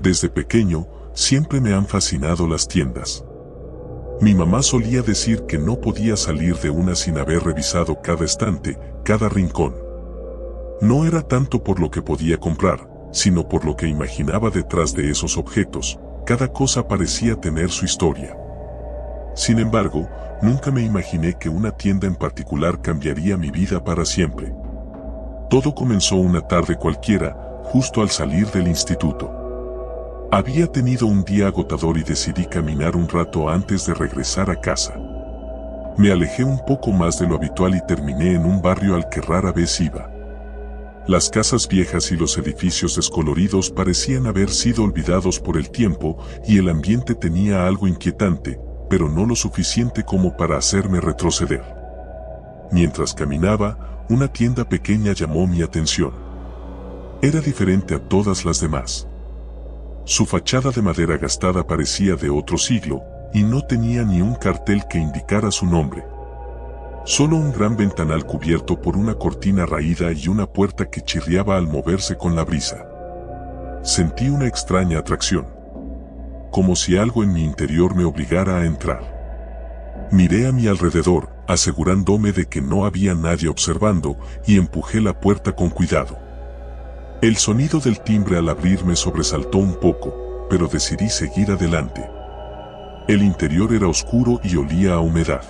Desde pequeño, siempre me han fascinado las tiendas. Mi mamá solía decir que no podía salir de una sin haber revisado cada estante, cada rincón. No era tanto por lo que podía comprar, sino por lo que imaginaba detrás de esos objetos. Cada cosa parecía tener su historia. Sin embargo, nunca me imaginé que una tienda en particular cambiaría mi vida para siempre. Todo comenzó una tarde cualquiera, justo al salir del instituto. Había tenido un día agotador y decidí caminar un rato antes de regresar a casa. Me alejé un poco más de lo habitual y terminé en un barrio al que rara vez iba. Las casas viejas y los edificios descoloridos parecían haber sido olvidados por el tiempo y el ambiente tenía algo inquietante, pero no lo suficiente como para hacerme retroceder. Mientras caminaba, una tienda pequeña llamó mi atención. Era diferente a todas las demás. Su fachada de madera gastada parecía de otro siglo, y no tenía ni un cartel que indicara su nombre. Solo un gran ventanal cubierto por una cortina raída y una puerta que chirriaba al moverse con la brisa. Sentí una extraña atracción, como si algo en mi interior me obligara a entrar. Miré a mi alrededor, asegurándome de que no había nadie observando, y empujé la puerta con cuidado. El sonido del timbre al abrir me sobresaltó un poco, pero decidí seguir adelante. El interior era oscuro y olía a humedad.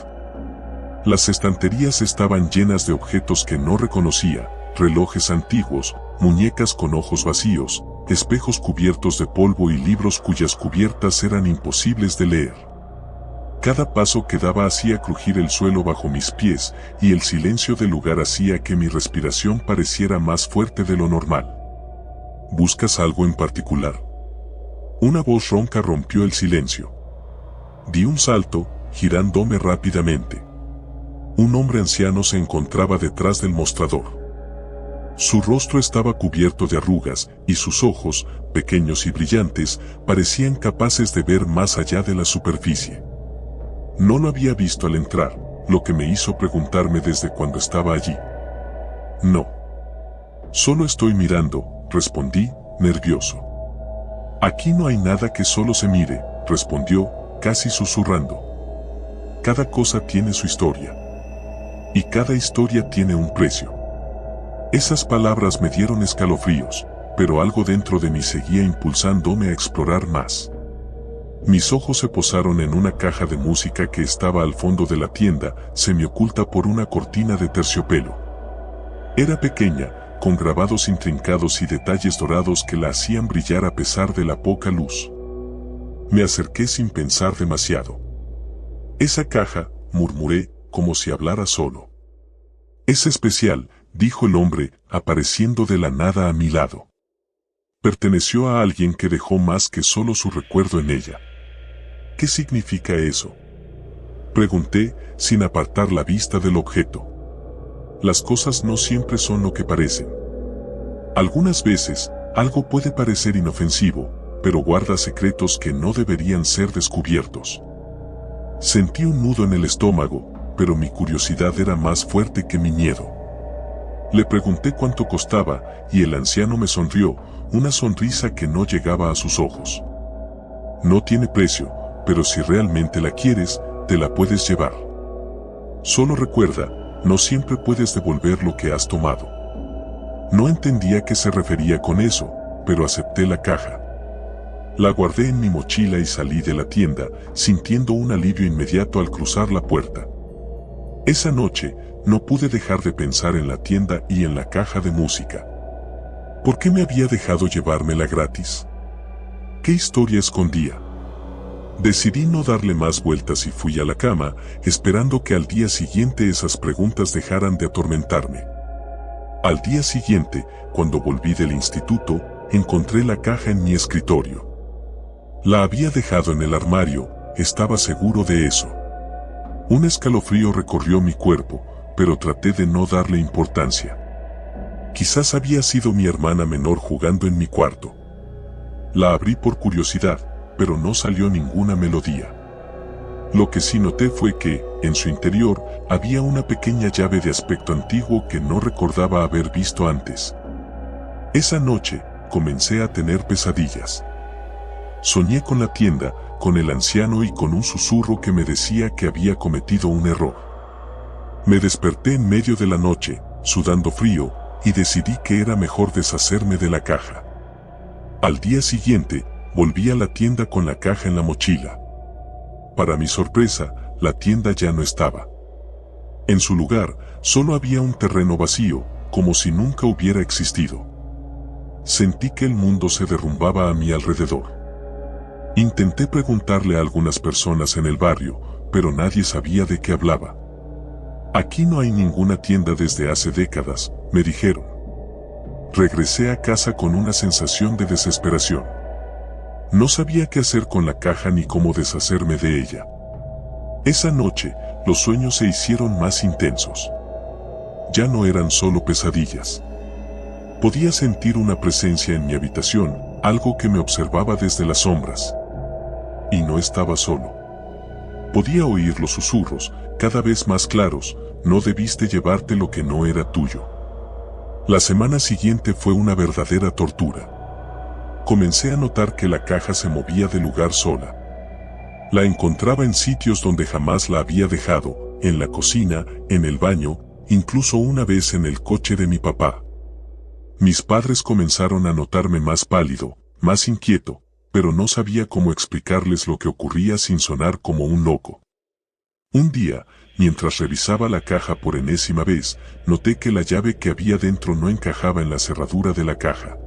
Las estanterías estaban llenas de objetos que no reconocía, relojes antiguos, muñecas con ojos vacíos, espejos cubiertos de polvo y libros cuyas cubiertas eran imposibles de leer. Cada paso que daba hacía crujir el suelo bajo mis pies, y el silencio del lugar hacía que mi respiración pareciera más fuerte de lo normal. ¿Buscas algo en particular? Una voz ronca rompió el silencio. Di un salto, girándome rápidamente. Un hombre anciano se encontraba detrás del mostrador. Su rostro estaba cubierto de arrugas, y sus ojos, pequeños y brillantes, parecían capaces de ver más allá de la superficie. No lo había visto al entrar, lo que me hizo preguntarme desde cuando estaba allí. No. Solo estoy mirando, respondí, nervioso. Aquí no hay nada que solo se mire, respondió, casi susurrando. Cada cosa tiene su historia. Y cada historia tiene un precio. Esas palabras me dieron escalofríos, pero algo dentro de mí seguía impulsándome a explorar más. Mis ojos se posaron en una caja de música que estaba al fondo de la tienda, semioculta por una cortina de terciopelo. Era pequeña, con grabados intrincados y detalles dorados que la hacían brillar a pesar de la poca luz. Me acerqué sin pensar demasiado. Esa caja, murmuré, como si hablara solo. Es especial, dijo el hombre, apareciendo de la nada a mi lado. Perteneció a alguien que dejó más que solo su recuerdo en ella. ¿Qué significa eso?, pregunté, sin apartar la vista del objeto. Las cosas no siempre son lo que parecen. Algunas veces, algo puede parecer inofensivo, pero guarda secretos que no deberían ser descubiertos. Sentí un nudo en el estómago, pero mi curiosidad era más fuerte que mi miedo. Le pregunté cuánto costaba, y el anciano me sonrió, una sonrisa que no llegaba a sus ojos. No tiene precio, pero si realmente la quieres, te la puedes llevar. Solo recuerda, no siempre puedes devolver lo que has tomado. No entendía a qué se refería con eso, pero acepté la caja. La guardé en mi mochila y salí de la tienda, sintiendo un alivio inmediato al cruzar la puerta. Esa noche, no pude dejar de pensar en la tienda y en la caja de música. ¿Por qué me había dejado llevármela gratis? ¿Qué historia escondía? Decidí no darle más vueltas y fui a la cama, esperando que al día siguiente esas preguntas dejaran de atormentarme. Al día siguiente, cuando volví del instituto, encontré la caja en mi escritorio. La había dejado en el armario, estaba seguro de eso. Un escalofrío recorrió mi cuerpo, pero traté de no darle importancia. Quizás había sido mi hermana menor jugando en mi cuarto. La abrí por curiosidad, pero no salió ninguna melodía. Lo que sí noté fue que, en su interior, había una pequeña llave de aspecto antiguo que no recordaba haber visto antes. Esa noche, comencé a tener pesadillas. Soñé con la tienda, con el anciano y con un susurro que me decía que había cometido un error. Me desperté en medio de la noche, sudando frío, y decidí que era mejor deshacerme de la caja. Al día siguiente, volví a la tienda con la caja en la mochila. Para mi sorpresa, la tienda ya no estaba. En su lugar, solo había un terreno vacío, como si nunca hubiera existido. Sentí que el mundo se derrumbaba a mi alrededor. Intenté preguntarle a algunas personas en el barrio, pero nadie sabía de qué hablaba. Aquí no hay ninguna tienda desde hace décadas, me dijeron. Regresé a casa con una sensación de desesperación. No sabía qué hacer con la caja ni cómo deshacerme de ella. Esa noche, los sueños se hicieron más intensos. Ya no eran solo pesadillas. Podía sentir una presencia en mi habitación, algo que me observaba desde las sombras. Y no estaba solo. Podía oír los susurros, cada vez más claros: no debiste llevarte lo que no era tuyo. La semana siguiente fue una verdadera tortura. Comencé a notar que la caja se movía de lugar sola. La encontraba en sitios donde jamás la había dejado, en la cocina, en el baño, incluso una vez en el coche de mi papá. Mis padres comenzaron a notarme más pálido, más inquieto, pero no sabía cómo explicarles lo que ocurría sin sonar como un loco. Un día, mientras revisaba la caja por enésima vez, noté que la llave que había dentro no encajaba en la cerradura de la caja.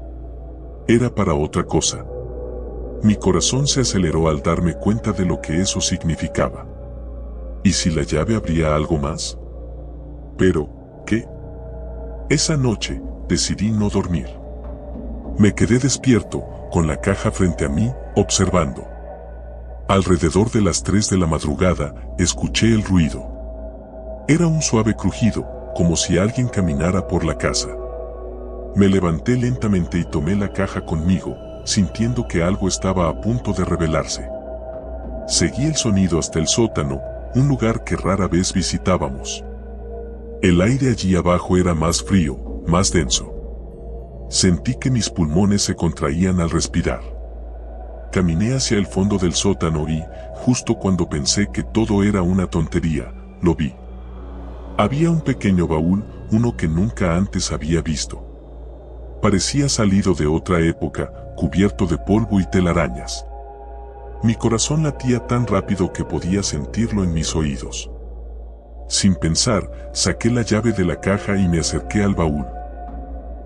Era para otra cosa. Mi corazón se aceleró al darme cuenta de lo que eso significaba. ¿Y si la llave abría algo más? Pero, ¿qué? Esa noche, decidí no dormir. Me quedé despierto, con la caja frente a mí, observando. Alrededor de las 3 de la madrugada, escuché el ruido. Era un suave crujido, como si alguien caminara por la casa. Me levanté lentamente y tomé la caja conmigo, sintiendo que algo estaba a punto de revelarse. Seguí el sonido hasta el sótano, un lugar que rara vez visitábamos. El aire allí abajo era más frío, más denso. Sentí que mis pulmones se contraían al respirar. Caminé hacia el fondo del sótano y, justo cuando pensé que todo era una tontería, lo vi. Había un pequeño baúl, uno que nunca antes había visto. Parecía salido de otra época, cubierto de polvo y telarañas. Mi corazón latía tan rápido que podía sentirlo en mis oídos. Sin pensar, saqué la llave de la caja y me acerqué al baúl.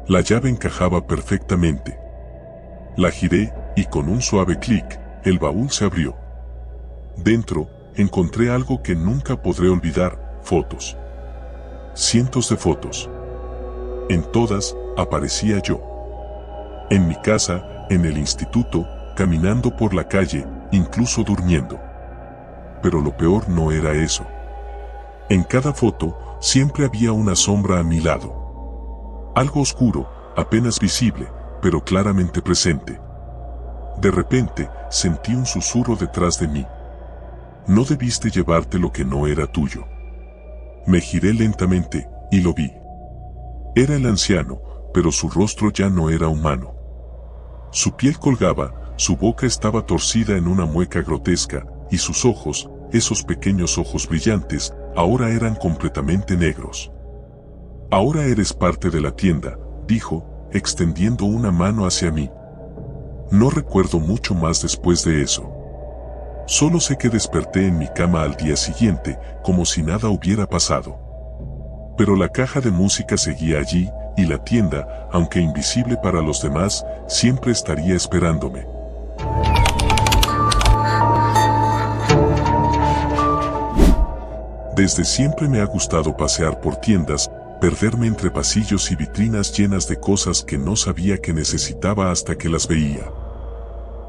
La llave encajaba perfectamente. La giré, y con un suave clic, el baúl se abrió. Dentro, encontré algo que nunca podré olvidar: fotos. Cientos de fotos. En todas, aparecía yo. En mi casa, en el instituto, caminando por la calle, incluso durmiendo. Pero lo peor no era eso. En cada foto, siempre había una sombra a mi lado. Algo oscuro, apenas visible, pero claramente presente. De repente, sentí un susurro detrás de mí. No debiste llevarte lo que no era tuyo. Me giré lentamente, y lo vi. Era el anciano, pero su rostro ya no era humano. Su piel colgaba, su boca estaba torcida en una mueca grotesca, y sus ojos, esos pequeños ojos brillantes, ahora eran completamente negros. «Ahora eres parte de la tienda», dijo, extendiendo una mano hacia mí. No recuerdo mucho más después de eso. Solo sé que desperté en mi cama al día siguiente, como si nada hubiera pasado. Pero la caja de música seguía allí, y la tienda, aunque invisible para los demás, siempre estaría esperándome. Desde siempre me ha gustado pasear por tiendas, perderme entre pasillos y vitrinas llenas de cosas que no sabía que necesitaba hasta que las veía.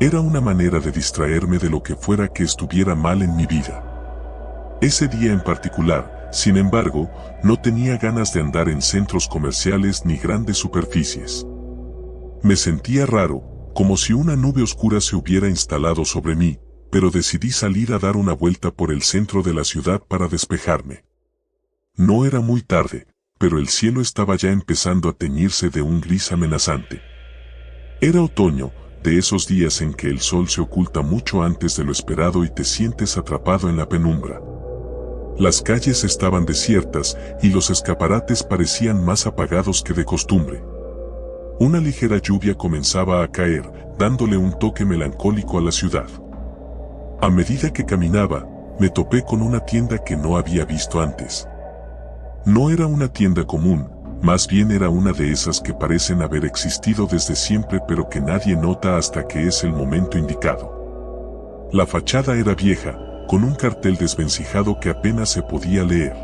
Era una manera de distraerme de lo que fuera que estuviera mal en mi vida. Ese día en particular, sin embargo, no tenía ganas de andar en centros comerciales ni grandes superficies. Me sentía raro, como si una nube oscura se hubiera instalado sobre mí, pero decidí salir a dar una vuelta por el centro de la ciudad para despejarme. No era muy tarde, pero el cielo estaba ya empezando a teñirse de un gris amenazante. Era otoño, de esos días en que el sol se oculta mucho antes de lo esperado y te sientes atrapado en la penumbra. Las calles estaban desiertas y los escaparates parecían más apagados que de costumbre. Una ligera lluvia comenzaba a caer, dándole un toque melancólico a la ciudad. A medida que caminaba, me topé con una tienda que no había visto antes. No era una tienda común, más bien era una de esas que parecen haber existido desde siempre pero que nadie nota hasta que es el momento indicado. La fachada era vieja, con un cartel desvencijado que apenas se podía leer.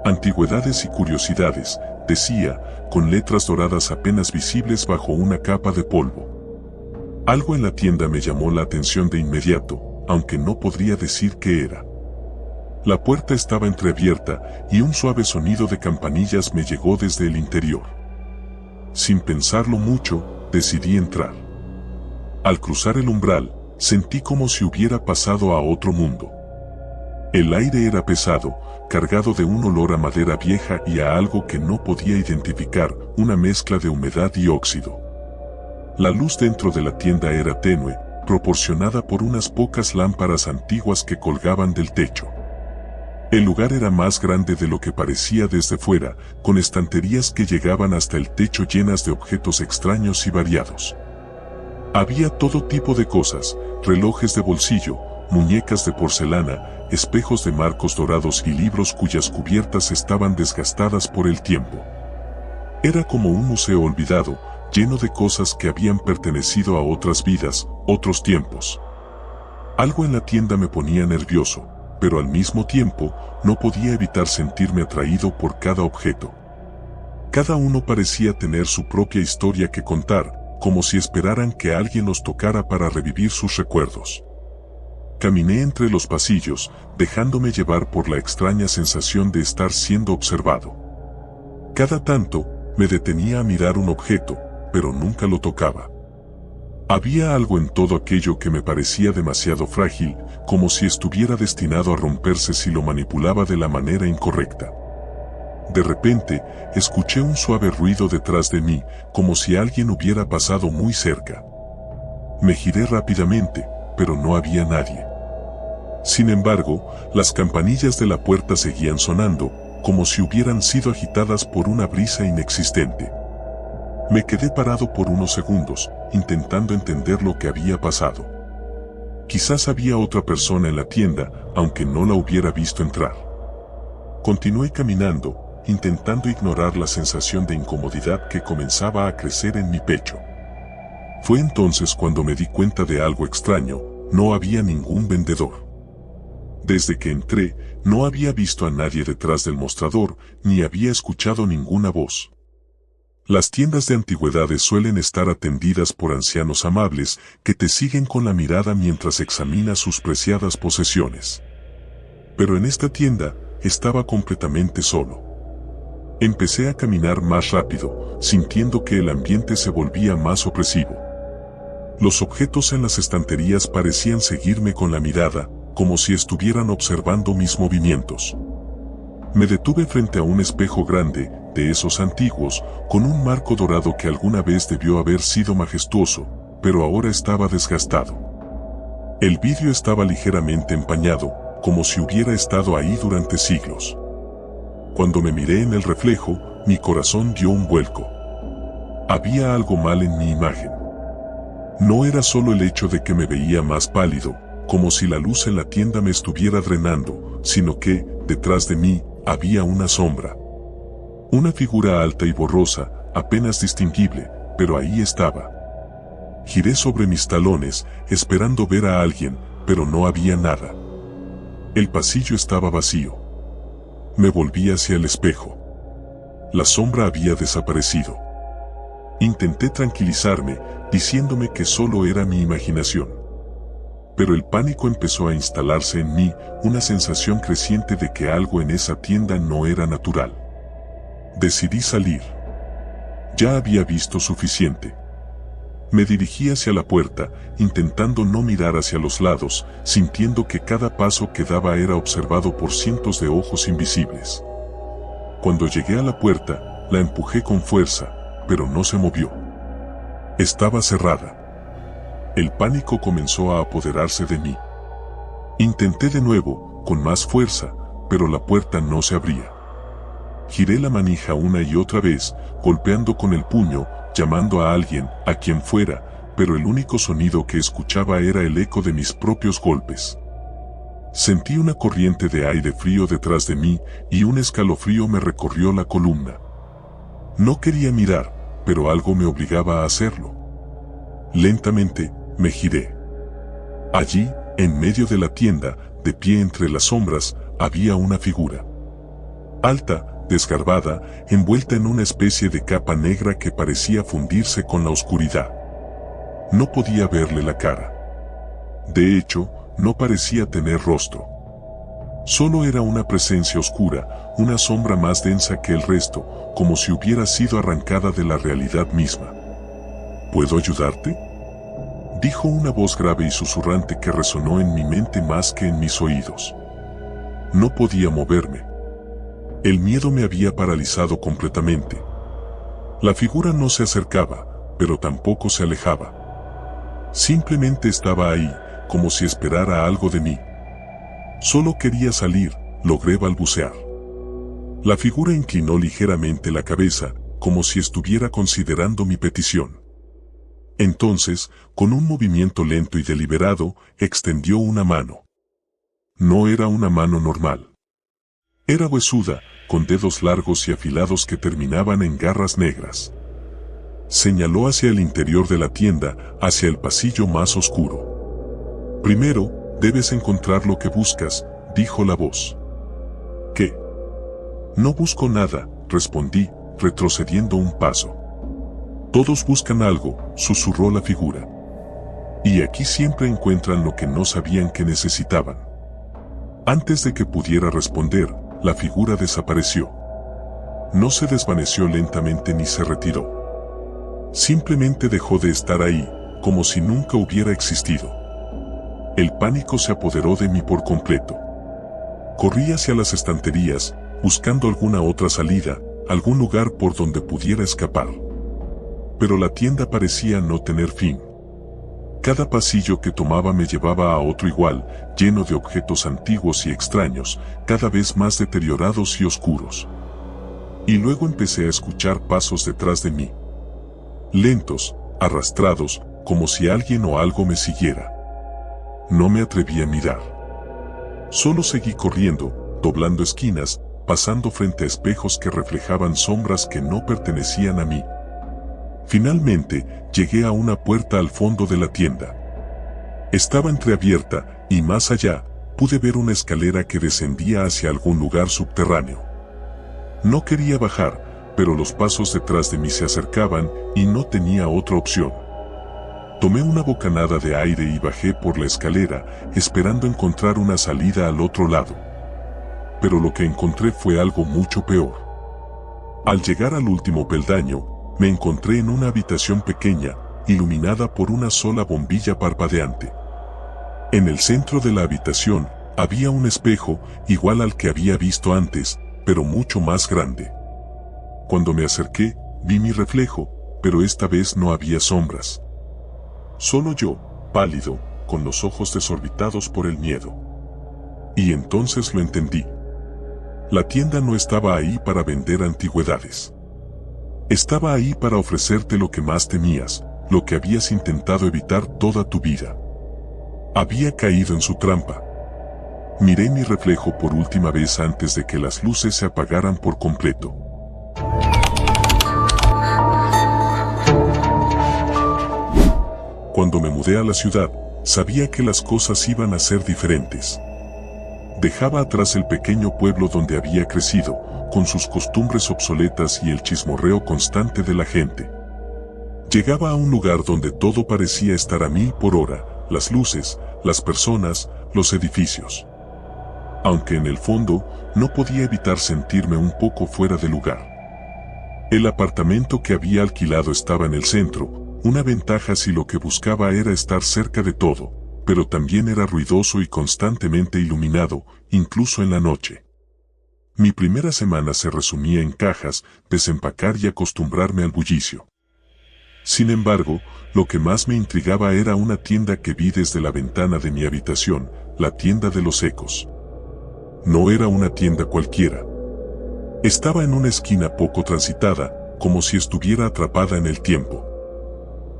Antigüedades y curiosidades, decía, con letras doradas apenas visibles bajo una capa de polvo. Algo en la tienda me llamó la atención de inmediato, aunque no podría decir qué era. La puerta estaba entreabierta y un suave sonido de campanillas me llegó desde el interior. Sin pensarlo mucho, decidí entrar. Al cruzar el umbral, sentí como si hubiera pasado a otro mundo. El aire era pesado, cargado de un olor a madera vieja y a algo que no podía identificar, una mezcla de humedad y óxido. La luz dentro de la tienda era tenue, proporcionada por unas pocas lámparas antiguas que colgaban del techo. El lugar era más grande de lo que parecía desde fuera, con estanterías que llegaban hasta el techo llenas de objetos extraños y variados. Había todo tipo de cosas, relojes de bolsillo, muñecas de porcelana, espejos de marcos dorados y libros cuyas cubiertas estaban desgastadas por el tiempo. Era como un museo olvidado, lleno de cosas que habían pertenecido a otras vidas, otros tiempos. Algo en la tienda me ponía nervioso, pero al mismo tiempo no podía evitar sentirme atraído por cada objeto. Cada uno parecía tener su propia historia que contar, como si esperaran que alguien los tocara para revivir sus recuerdos. Caminé entre los pasillos, dejándome llevar por la extraña sensación de estar siendo observado. Cada tanto, me detenía a mirar un objeto, pero nunca lo tocaba. Había algo en todo aquello que me parecía demasiado frágil, como si estuviera destinado a romperse si lo manipulaba de la manera incorrecta. De repente, escuché un suave ruido detrás de mí, como si alguien hubiera pasado muy cerca. Me giré rápidamente, pero no había nadie. Sin embargo, las campanillas de la puerta seguían sonando, como si hubieran sido agitadas por una brisa inexistente. Me quedé parado por unos segundos, intentando entender lo que había pasado. Quizás había otra persona en la tienda, aunque no la hubiera visto entrar. Continué caminando, intentando ignorar la sensación de incomodidad que comenzaba a crecer en mi pecho. Fue entonces cuando me di cuenta de algo extraño: no había ningún vendedor. Desde que entré, no había visto a nadie detrás del mostrador, ni había escuchado ninguna voz. Las tiendas de antigüedades suelen estar atendidas por ancianos amables que te siguen con la mirada mientras examinas sus preciadas posesiones. Pero en esta tienda, estaba completamente solo. Empecé a caminar más rápido, sintiendo que el ambiente se volvía más opresivo. Los objetos en las estanterías parecían seguirme con la mirada, como si estuvieran observando mis movimientos. Me detuve frente a un espejo grande, de esos antiguos, con un marco dorado que alguna vez debió haber sido majestuoso, pero ahora estaba desgastado. El vidrio estaba ligeramente empañado, como si hubiera estado ahí durante siglos. Cuando me miré en el reflejo, mi corazón dio un vuelco. Había algo mal en mi imagen. No era solo el hecho de que me veía más pálido, como si la luz en la tienda me estuviera drenando, sino que, detrás de mí, había una sombra. Una figura alta y borrosa, apenas distinguible, pero ahí estaba. Giré sobre mis talones, esperando ver a alguien, pero no había nada. El pasillo estaba vacío. Me volví hacia el espejo. La sombra había desaparecido. Intenté tranquilizarme, diciéndome que solo era mi imaginación. Pero el pánico empezó a instalarse en mí, una sensación creciente de que algo en esa tienda no era natural. Decidí salir. Ya había visto suficiente. Me dirigí hacia la puerta, intentando no mirar hacia los lados, sintiendo que cada paso que daba era observado por cientos de ojos invisibles. Cuando llegué a la puerta, la empujé con fuerza, pero no se movió. Estaba cerrada. El pánico comenzó a apoderarse de mí. Intenté de nuevo, con más fuerza, pero la puerta no se abría. Giré la manija una y otra vez, golpeando con el puño, llamando a alguien, a quien fuera, pero el único sonido que escuchaba era el eco de mis propios golpes. Sentí una corriente de aire frío detrás de mí y un escalofrío me recorrió la columna. No quería mirar, pero algo me obligaba a hacerlo. Lentamente, me giré. Allí, en medio de la tienda, de pie entre las sombras, había una figura. Alta, desgarbada, envuelta en una especie de capa negra que parecía fundirse con la oscuridad. No podía verle la cara. De hecho, no parecía tener rostro. Solo era una presencia oscura, una sombra más densa que el resto, como si hubiera sido arrancada de la realidad misma. ¿Puedo ayudarte?, dijo una voz grave y susurrante que resonó en mi mente más que en mis oídos. No podía moverme. El miedo me había paralizado completamente. La figura no se acercaba, pero tampoco se alejaba. Simplemente estaba ahí, como si esperara algo de mí. Solo quería salir, logré balbucear. La figura inclinó ligeramente la cabeza, como si estuviera considerando mi petición. Entonces, con un movimiento lento y deliberado, extendió una mano. No era una mano normal. Era huesuda, con dedos largos y afilados que terminaban en garras negras. Señaló hacia el interior de la tienda, hacia el pasillo más oscuro. Primero, debes encontrar lo que buscas, dijo la voz. ¿Qué? No busco nada, respondí, retrocediendo un paso. Todos buscan algo, susurró la figura. Y aquí siempre encuentran lo que no sabían que necesitaban. Antes de que pudiera responder, la figura desapareció. No se desvaneció lentamente ni se retiró. Simplemente dejó de estar ahí, como si nunca hubiera existido. El pánico se apoderó de mí por completo. Corrí hacia las estanterías, buscando alguna otra salida, algún lugar por donde pudiera escapar. Pero la tienda parecía no tener fin. Cada pasillo que tomaba me llevaba a otro igual, lleno de objetos antiguos y extraños, cada vez más deteriorados y oscuros. Y luego empecé a escuchar pasos detrás de mí. Lentos, arrastrados, como si alguien o algo me siguiera. No me atreví a mirar. Solo seguí corriendo, doblando esquinas, pasando frente a espejos que reflejaban sombras que no pertenecían a mí. Finalmente, llegué a una puerta al fondo de la tienda. Estaba entreabierta, y más allá, pude ver una escalera que descendía hacia algún lugar subterráneo. No quería bajar, pero los pasos detrás de mí se acercaban, y no tenía otra opción. Tomé una bocanada de aire y bajé por la escalera, esperando encontrar una salida al otro lado. Pero lo que encontré fue algo mucho peor. Al llegar al último peldaño, me encontré en una habitación pequeña, iluminada por una sola bombilla parpadeante. En el centro de la habitación, había un espejo, igual al que había visto antes, pero mucho más grande. Cuando me acerqué, vi mi reflejo, pero esta vez no había sombras. Solo yo, pálido, con los ojos desorbitados por el miedo. Y entonces lo entendí. La tienda no estaba ahí para vender antigüedades. Estaba ahí para ofrecerte lo que más temías, lo que habías intentado evitar toda tu vida. Había caído en su trampa. Miré mi reflejo por última vez antes de que las luces se apagaran por completo. Cuando me mudé a la ciudad, sabía que las cosas iban a ser diferentes. Dejaba atrás el pequeño pueblo donde había crecido, con sus costumbres obsoletas y el chismorreo constante de la gente. Llegaba a un lugar donde todo parecía estar a 1000 por hora, las luces, las personas, los edificios. Aunque en el fondo, no podía evitar sentirme un poco fuera de lugar. El apartamento que había alquilado estaba en el centro, una ventaja si lo que buscaba era estar cerca de todo, pero también era ruidoso y constantemente iluminado, incluso en la noche. Mi primera semana se resumía en cajas, desempacar y acostumbrarme al bullicio. Sin embargo, lo que más me intrigaba era una tienda que vi desde la ventana de mi habitación, la tienda de los ecos. No era una tienda cualquiera. Estaba en una esquina poco transitada, como si estuviera atrapada en el tiempo.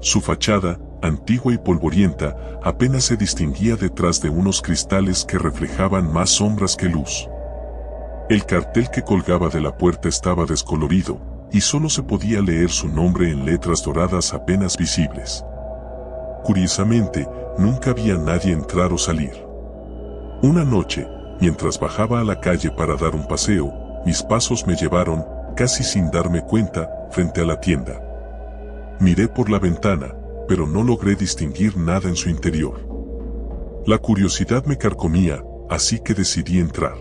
Su fachada, antigua y polvorienta, apenas se distinguía detrás de unos cristales que reflejaban más sombras que luz. El cartel que colgaba de la puerta estaba descolorido, y solo se podía leer su nombre en letras doradas apenas visibles. Curiosamente, nunca había nadie entrar o salir. Una noche, mientras bajaba a la calle para dar un paseo, mis pasos me llevaron, casi sin darme cuenta, frente a la tienda. Miré por la ventana, pero no logré distinguir nada en su interior. La curiosidad me carcomía, así que decidí entrar.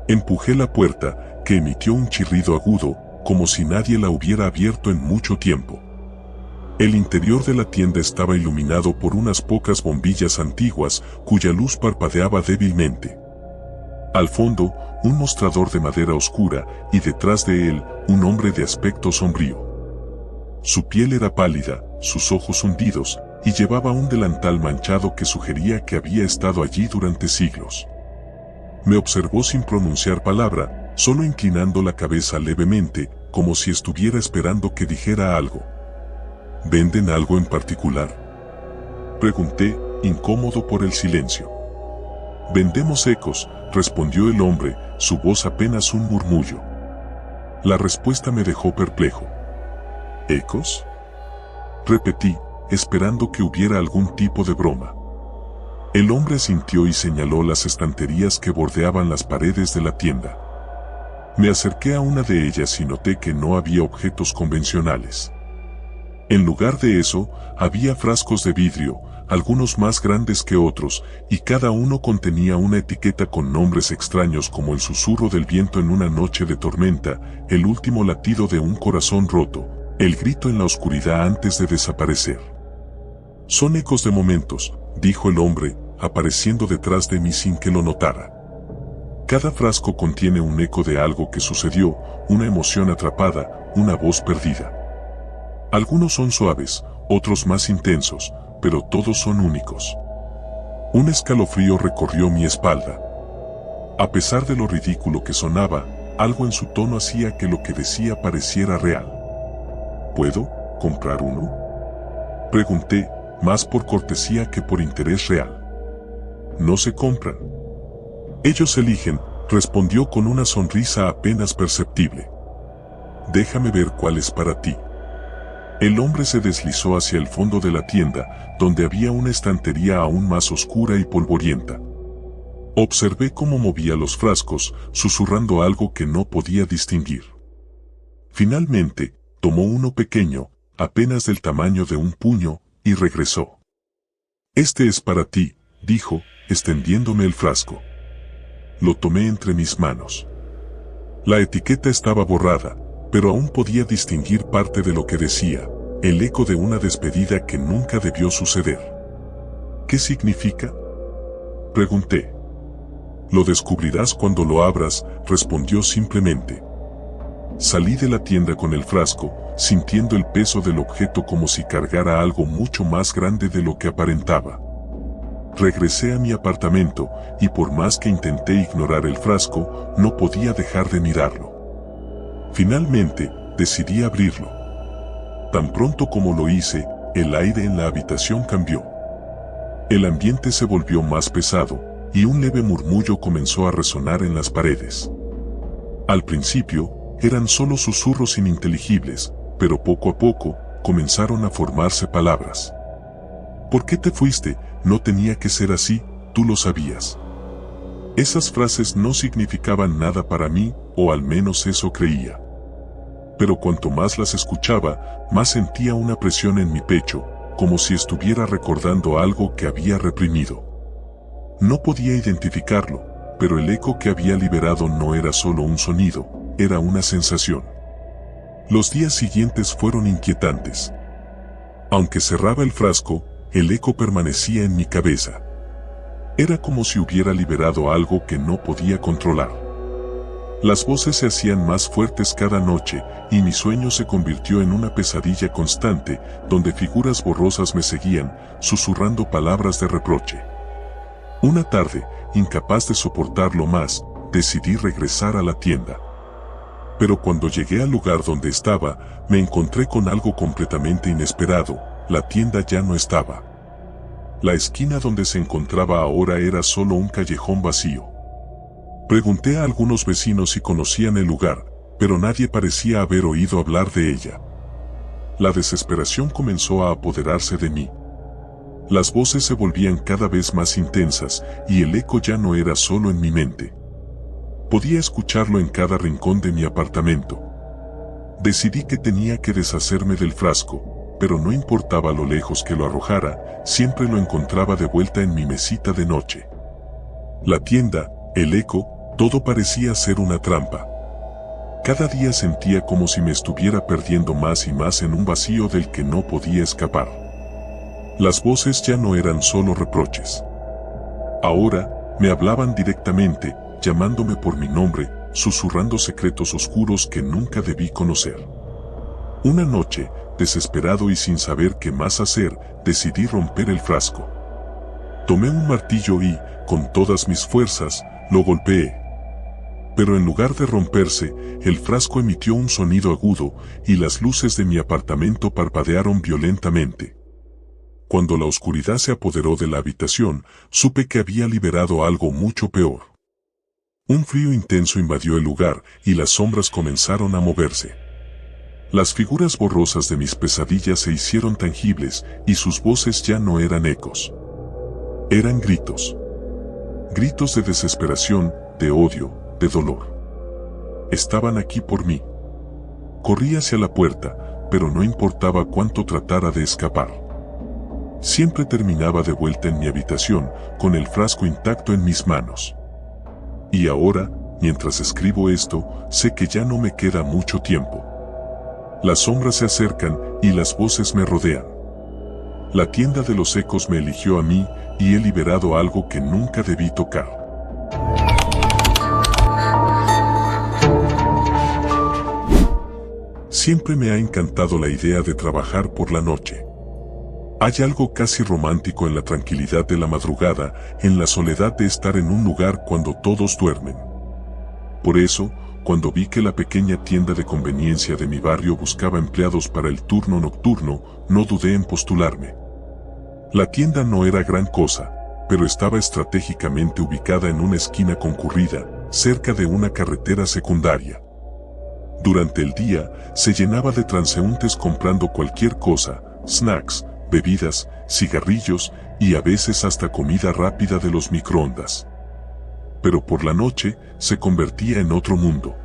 Empujé la puerta, que emitió un chirrido agudo, como si nadie la hubiera abierto en mucho tiempo. El interior de la tienda estaba iluminado por unas pocas bombillas antiguas, cuya luz parpadeaba débilmente. Al fondo, un mostrador de madera oscura, y detrás de él, un hombre de aspecto sombrío. Su piel era pálida, sus ojos hundidos, y llevaba un delantal manchado que sugería que había estado allí durante siglos. Me observó sin pronunciar palabra, solo inclinando la cabeza levemente, como si estuviera esperando que dijera algo. ¿Venden algo en particular?, pregunté, incómodo por el silencio. Vendemos ecos, respondió el hombre, su voz apenas un murmullo. La respuesta me dejó perplejo. ¿Ecos?, repetí, esperando que hubiera algún tipo de broma. El hombre asintió y señaló las estanterías que bordeaban las paredes de la tienda. Me acerqué a una de ellas y noté que no había objetos convencionales. En lugar de eso, había frascos de vidrio, algunos más grandes que otros, y cada uno contenía una etiqueta con nombres extraños como el susurro del viento en una noche de tormenta, el último latido de un corazón roto, el grito en la oscuridad antes de desaparecer. Son ecos de momentos, dijo el hombre, apareciendo detrás de mí sin que lo notara. Cada frasco contiene un eco de algo que sucedió, una emoción atrapada, una voz perdida. Algunos son suaves, otros más intensos, pero todos son únicos. Un escalofrío recorrió mi espalda. A pesar de lo ridículo que sonaba, algo en su tono hacía que lo que decía pareciera real. ¿Puedo comprar uno?, pregunté, más por cortesía que por interés real. No se compran. Ellos eligen, respondió con una sonrisa apenas perceptible. Déjame ver cuál es para ti. El hombre se deslizó hacia el fondo de la tienda, donde había una estantería aún más oscura y polvorienta. Observé cómo movía los frascos, susurrando algo que no podía distinguir. Finalmente, tomó uno pequeño, apenas del tamaño de un puño, y regresó. Este es para ti, dijo, extendiéndome el frasco. Lo tomé entre mis manos. La etiqueta estaba borrada, pero aún podía distinguir parte de lo que decía, el eco de una despedida que nunca debió suceder. ¿Qué significa?, pregunté. Lo descubrirás cuando lo abras, respondió simplemente. Salí de la tienda con el frasco, sintiendo el peso del objeto como si cargara algo mucho más grande de lo que aparentaba. Regresé a mi apartamento, y por más que intenté ignorar el frasco, no podía dejar de mirarlo. Finalmente, decidí abrirlo. Tan pronto como lo hice, el aire en la habitación cambió. El ambiente se volvió más pesado, y un leve murmullo comenzó a resonar en las paredes. Al principio, eran solo susurros ininteligibles, pero poco a poco, comenzaron a formarse palabras. ¿Por qué te fuiste? No tenía que ser así, tú lo sabías. Esas frases no significaban nada para mí, o al menos eso creía. Pero cuanto más las escuchaba, más sentía una presión en mi pecho, como si estuviera recordando algo que había reprimido. No podía identificarlo, pero el eco que había liberado no era solo un sonido, era una sensación. Los días siguientes fueron inquietantes. Aunque cerraba el frasco, el eco permanecía en mi cabeza. Era como si hubiera liberado algo que no podía controlar. Las voces se hacían más fuertes cada noche, y mi sueño se convirtió en una pesadilla constante, donde figuras borrosas me seguían, susurrando palabras de reproche. Una tarde, incapaz de soportarlo más, decidí regresar a la tienda. Pero cuando llegué al lugar donde estaba, me encontré con algo completamente inesperado: la tienda ya no estaba. La esquina donde se encontraba ahora era solo un callejón vacío. Pregunté a algunos vecinos si conocían el lugar, pero nadie parecía haber oído hablar de ella. La desesperación comenzó a apoderarse de mí. Las voces se volvían cada vez más intensas, y el eco ya no era solo en mi mente. Podía escucharlo en cada rincón de mi apartamento. Decidí que tenía que deshacerme del frasco, pero no importaba lo lejos que lo arrojara, siempre lo encontraba de vuelta en mi mesita de noche. La tienda, el eco, todo parecía ser una trampa. Cada día sentía como si me estuviera perdiendo más y más en un vacío del que no podía escapar. Las voces ya no eran solo reproches. Ahora, me hablaban directamente, llamándome por mi nombre, susurrando secretos oscuros que nunca debí conocer. Una noche, desesperado y sin saber qué más hacer, decidí romper el frasco. Tomé un martillo y, con todas mis fuerzas, lo golpeé. Pero en lugar de romperse, el frasco emitió un sonido agudo, y las luces de mi apartamento parpadearon violentamente. Cuando la oscuridad se apoderó de la habitación, supe que había liberado algo mucho peor. Un frío intenso invadió el lugar, y las sombras comenzaron a moverse. Las figuras borrosas de mis pesadillas se hicieron tangibles, y sus voces ya no eran ecos. Eran gritos. Gritos de desesperación, de odio, de dolor. Estaban aquí por mí. Corrí hacia la puerta, pero no importaba cuánto tratara de escapar. Siempre terminaba de vuelta en mi habitación, con el frasco intacto en mis manos. Y ahora, mientras escribo esto, sé que ya no me queda mucho tiempo. Las sombras se acercan, y las voces me rodean. La tienda de los ecos me eligió a mí, y he liberado algo que nunca debí tocar. Siempre me ha encantado la idea de trabajar por la noche. Hay algo casi romántico en la tranquilidad de la madrugada, en la soledad de estar en un lugar cuando todos duermen. Por eso, cuando vi que la pequeña tienda de conveniencia de mi barrio buscaba empleados para el turno nocturno, no dudé en postularme. La tienda no era gran cosa, pero estaba estratégicamente ubicada en una esquina concurrida, cerca de una carretera secundaria. Durante el día, se llenaba de transeúntes comprando cualquier cosa: snacks, bebidas, cigarrillos y a veces hasta comida rápida de los microondas. Pero por la noche, se convertía en otro mundo.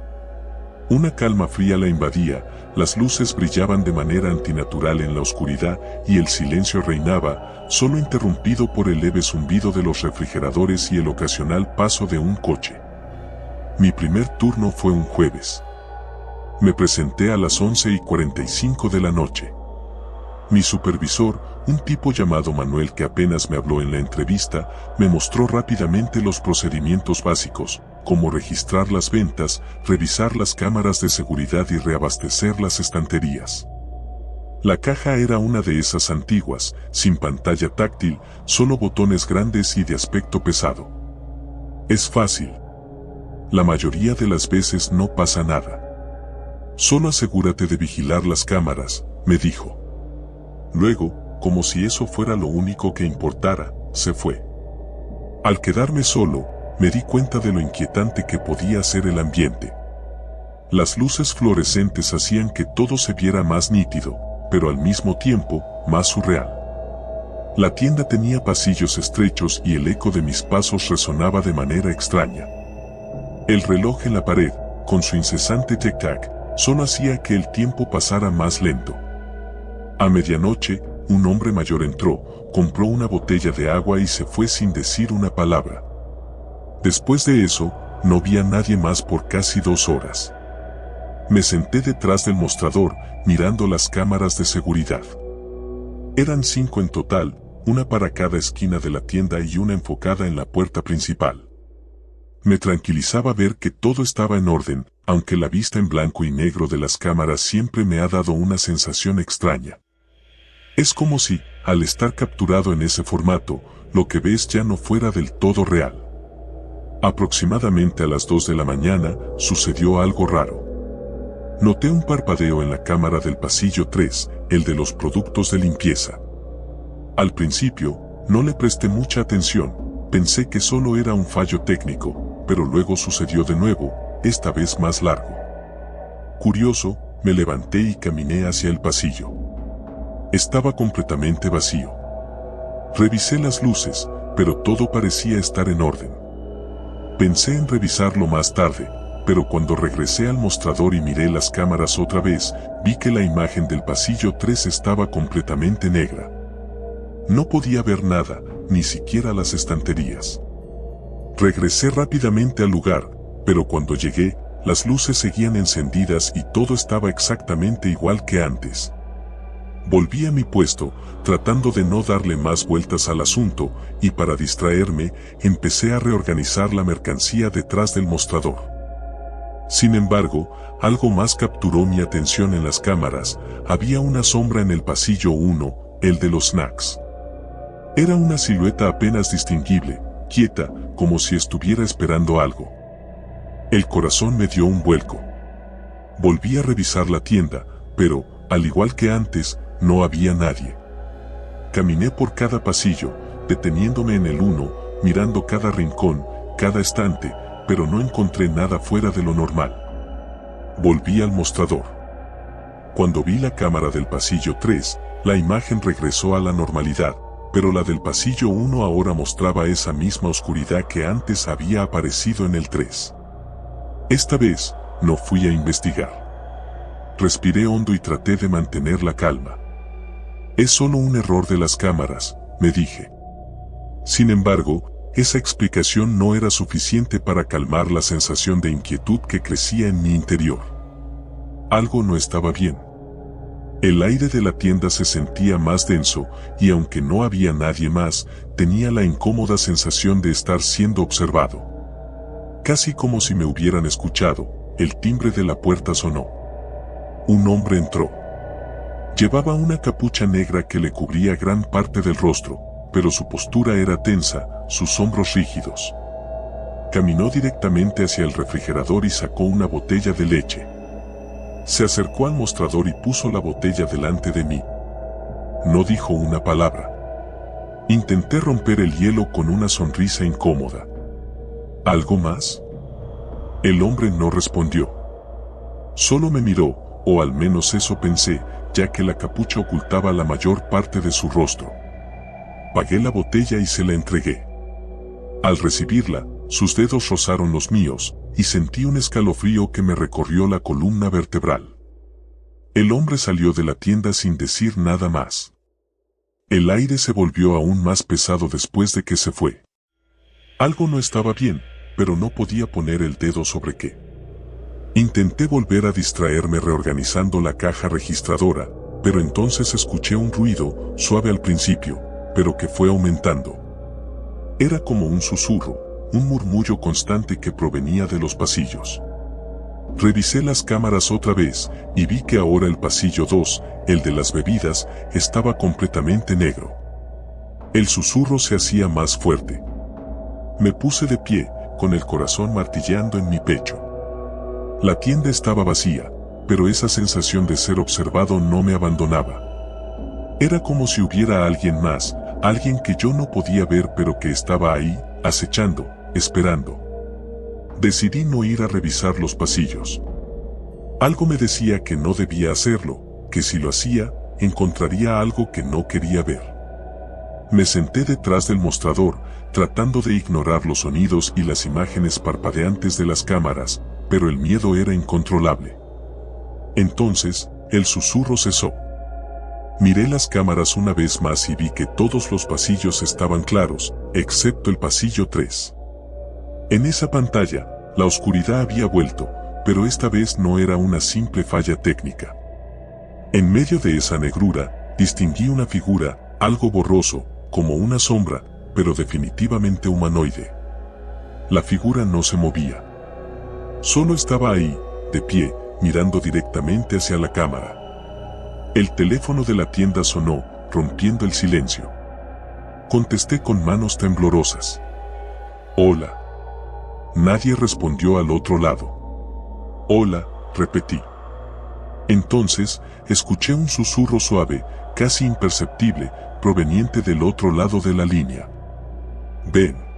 Una calma fría la invadía, las luces brillaban de manera antinatural en la oscuridad y el silencio reinaba, solo interrumpido por el leve zumbido de los refrigeradores y el ocasional paso de un coche. Mi primer turno fue un jueves. Me presenté a las 11:45 de la noche. Mi supervisor, un tipo llamado Manuel que apenas me habló en la entrevista, me mostró rápidamente los procedimientos básicos, como registrar las ventas, revisar las cámaras de seguridad y reabastecer las estanterías. La caja era una de esas antiguas, sin pantalla táctil, solo botones grandes y de aspecto pesado. Es fácil. La mayoría de las veces no pasa nada. Solo asegúrate de vigilar las cámaras, me dijo. Luego, como si eso fuera lo único que importara, se fue. Al quedarme solo, me di cuenta de lo inquietante que podía ser el ambiente. Las luces fluorescentes hacían que todo se viera más nítido, pero al mismo tiempo, más surreal. La tienda tenía pasillos estrechos y el eco de mis pasos resonaba de manera extraña. El reloj en la pared, con su incesante tic-tac, solo hacía que el tiempo pasara más lento. A medianoche, un hombre mayor entró, compró una botella de agua y se fue sin decir una palabra. Después de eso, no vi a nadie más por casi 2 horas. Me senté detrás del mostrador, mirando las cámaras de seguridad. Eran 5 en total, una para cada esquina de la tienda y una enfocada en la puerta principal. Me tranquilizaba ver que todo estaba en orden, aunque la vista en blanco y negro de las cámaras siempre me ha dado una sensación extraña. Es como si, al estar capturado en ese formato, lo que ves ya no fuera del todo real. Aproximadamente a las 2 de la mañana, sucedió algo raro. Noté un parpadeo en la cámara del pasillo 3, el de los productos de limpieza. Al principio, no le presté mucha atención, pensé que solo era un fallo técnico, pero luego sucedió de nuevo, esta vez más largo. Curioso, me levanté y caminé hacia el pasillo. Estaba completamente vacío. Revisé las luces, pero todo parecía estar en orden. Pensé en revisarlo más tarde, pero cuando regresé al mostrador y miré las cámaras otra vez, vi que la imagen del pasillo 3 estaba completamente negra. No podía ver nada, ni siquiera las estanterías. Regresé rápidamente al lugar, pero cuando llegué, las luces seguían encendidas y todo estaba exactamente igual que antes. Volví a mi puesto, tratando de no darle más vueltas al asunto, y para distraerme, empecé a reorganizar la mercancía detrás del mostrador. Sin embargo, algo más capturó mi atención en las cámaras. Había una sombra en el pasillo 1, el de los snacks. Era una silueta apenas distinguible, quieta, como si estuviera esperando algo. El corazón me dio un vuelco. Volví a revisar la tienda, pero, al igual que antes, no había nadie. Caminé por cada pasillo, deteniéndome en el 1, mirando cada rincón, cada estante, pero no encontré nada fuera de lo normal. Volví al mostrador. Cuando vi la cámara del pasillo 3, la imagen regresó a la normalidad, pero la del pasillo 1 ahora mostraba esa misma oscuridad que antes había aparecido en el 3. Esta vez, no fui a investigar. Respiré hondo y traté de mantener la calma. Es solo un error de las cámaras, me dije. Sin embargo, esa explicación no era suficiente para calmar la sensación de inquietud que crecía en mi interior. Algo no estaba bien. El aire de la tienda se sentía más denso, y aunque no había nadie más, tenía la incómoda sensación de estar siendo observado. Casi como si me hubieran escuchado, el timbre de la puerta sonó. Un hombre entró. Llevaba una capucha negra que le cubría gran parte del rostro, pero su postura era tensa, sus hombros rígidos. Caminó directamente hacia el refrigerador y sacó una botella de leche. Se acercó al mostrador y puso la botella delante de mí. No dijo una palabra. Intenté romper el hielo con una sonrisa incómoda. ¿Algo más? El hombre no respondió. Solo me miró, o al menos eso pensé, ya que la capucha ocultaba la mayor parte de su rostro. Pagué la botella y se la entregué. Al recibirla, sus dedos rozaron los míos, y sentí un escalofrío que me recorrió la columna vertebral. El hombre salió de la tienda sin decir nada más. El aire se volvió aún más pesado después de que se fue. Algo no estaba bien, pero no podía poner el dedo sobre qué. Intenté volver a distraerme reorganizando la caja registradora, pero entonces escuché un ruido, suave al principio, pero que fue aumentando. Era como un susurro, un murmullo constante que provenía de los pasillos. Revisé las cámaras otra vez, y vi que ahora el pasillo 2, el de las bebidas, estaba completamente negro. El susurro se hacía más fuerte. Me puse de pie, con el corazón martilleando en mi pecho. La tienda estaba vacía, pero esa sensación de ser observado no me abandonaba. Era como si hubiera alguien más, alguien que yo no podía ver pero que estaba ahí, acechando, esperando. Decidí no ir a revisar los pasillos. Algo me decía que no debía hacerlo, que si lo hacía, encontraría algo que no quería ver. Me senté detrás del mostrador, tratando de ignorar los sonidos y las imágenes parpadeantes de las cámaras, pero el miedo era incontrolable. Entonces, el susurro cesó. Miré las cámaras una vez más y vi que todos los pasillos estaban claros, excepto el pasillo 3. En esa pantalla, la oscuridad había vuelto, pero esta vez no era una simple falla técnica. En medio de esa negrura, distinguí una figura, algo borroso, como una sombra, pero definitivamente humanoide. La figura no se movía. Solo estaba ahí, de pie, mirando directamente hacia la cámara. El teléfono de la tienda sonó, rompiendo el silencio. Contesté con manos temblorosas. Hola. Nadie respondió al otro lado. Hola, repetí. Entonces, escuché un susurro suave, casi imperceptible, proveniente del otro lado de la línea. Ven.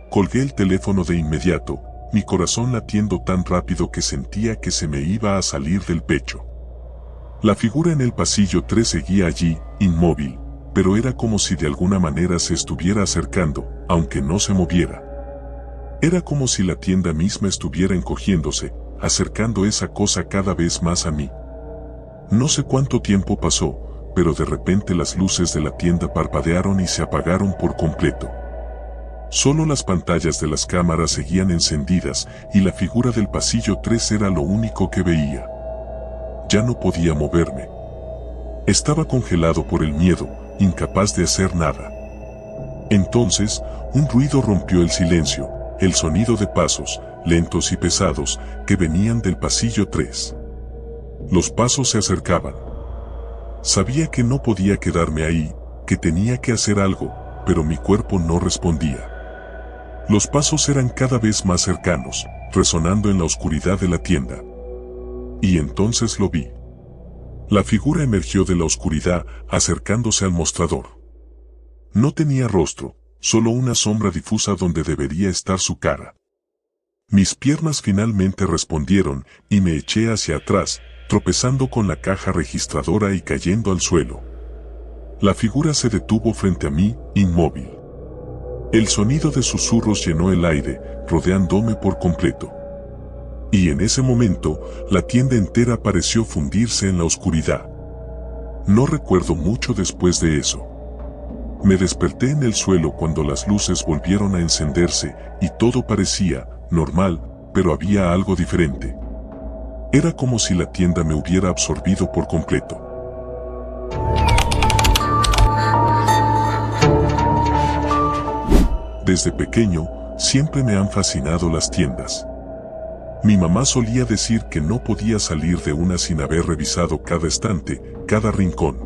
Colgué el teléfono de inmediato, mi corazón latiendo tan rápido que sentía que se me iba a salir del pecho. La figura en el pasillo 3 seguía allí, inmóvil, pero era como si de alguna manera se estuviera acercando, aunque no se moviera. Era como si la tienda misma estuviera encogiéndose, acercando esa cosa cada vez más a mí. No sé cuánto tiempo pasó, pero de repente las luces de la tienda parpadearon y se apagaron por completo. Solo las pantallas de las cámaras seguían encendidas y la figura del pasillo 3 era lo único que veía. Ya no podía moverme. Estaba congelado por el miedo, incapaz de hacer nada. Entonces, un ruido rompió el silencio, el sonido de pasos, lentos y pesados, que venían del pasillo 3. Los pasos se acercaban. Sabía que no podía quedarme ahí, que tenía que hacer algo, pero mi cuerpo no respondía. Los pasos eran cada vez más cercanos, resonando en la oscuridad de la tienda. Y entonces lo vi. La figura emergió de la oscuridad, acercándose al mostrador. No tenía rostro, solo una sombra difusa donde debería estar su cara. Mis piernas finalmente respondieron, y me eché hacia atrás, tropezando con la caja registradora y cayendo al suelo. La figura se detuvo frente a mí, inmóvil. El sonido de susurros llenó el aire, rodeándome por completo. Y en ese momento, la tienda entera pareció fundirse en la oscuridad. No recuerdo mucho después de eso. Me desperté en el suelo cuando las luces volvieron a encenderse, y todo parecía normal, pero había algo diferente. Era como si la tienda me hubiera absorbido por completo. Desde pequeño, siempre me han fascinado las tiendas. Mi mamá solía decir que no podía salir de una sin haber revisado cada estante, cada rincón.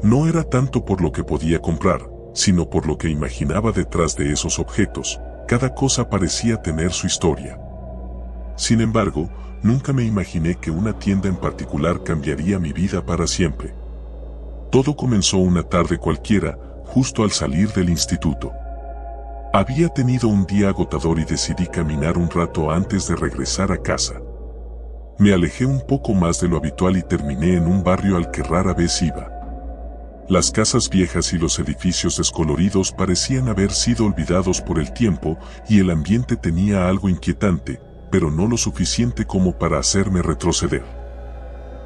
No era tanto por lo que podía comprar, sino por lo que imaginaba detrás de esos objetos. Cada cosa parecía tener su historia. Sin embargo, nunca me imaginé que una tienda en particular cambiaría mi vida para siempre. Todo comenzó una tarde cualquiera, justo al salir del instituto. Había tenido un día agotador y decidí caminar un rato antes de regresar a casa. Me alejé un poco más de lo habitual y terminé en un barrio al que rara vez iba. Las casas viejas y los edificios descoloridos parecían haber sido olvidados por el tiempo y el ambiente tenía algo inquietante, pero no lo suficiente como para hacerme retroceder.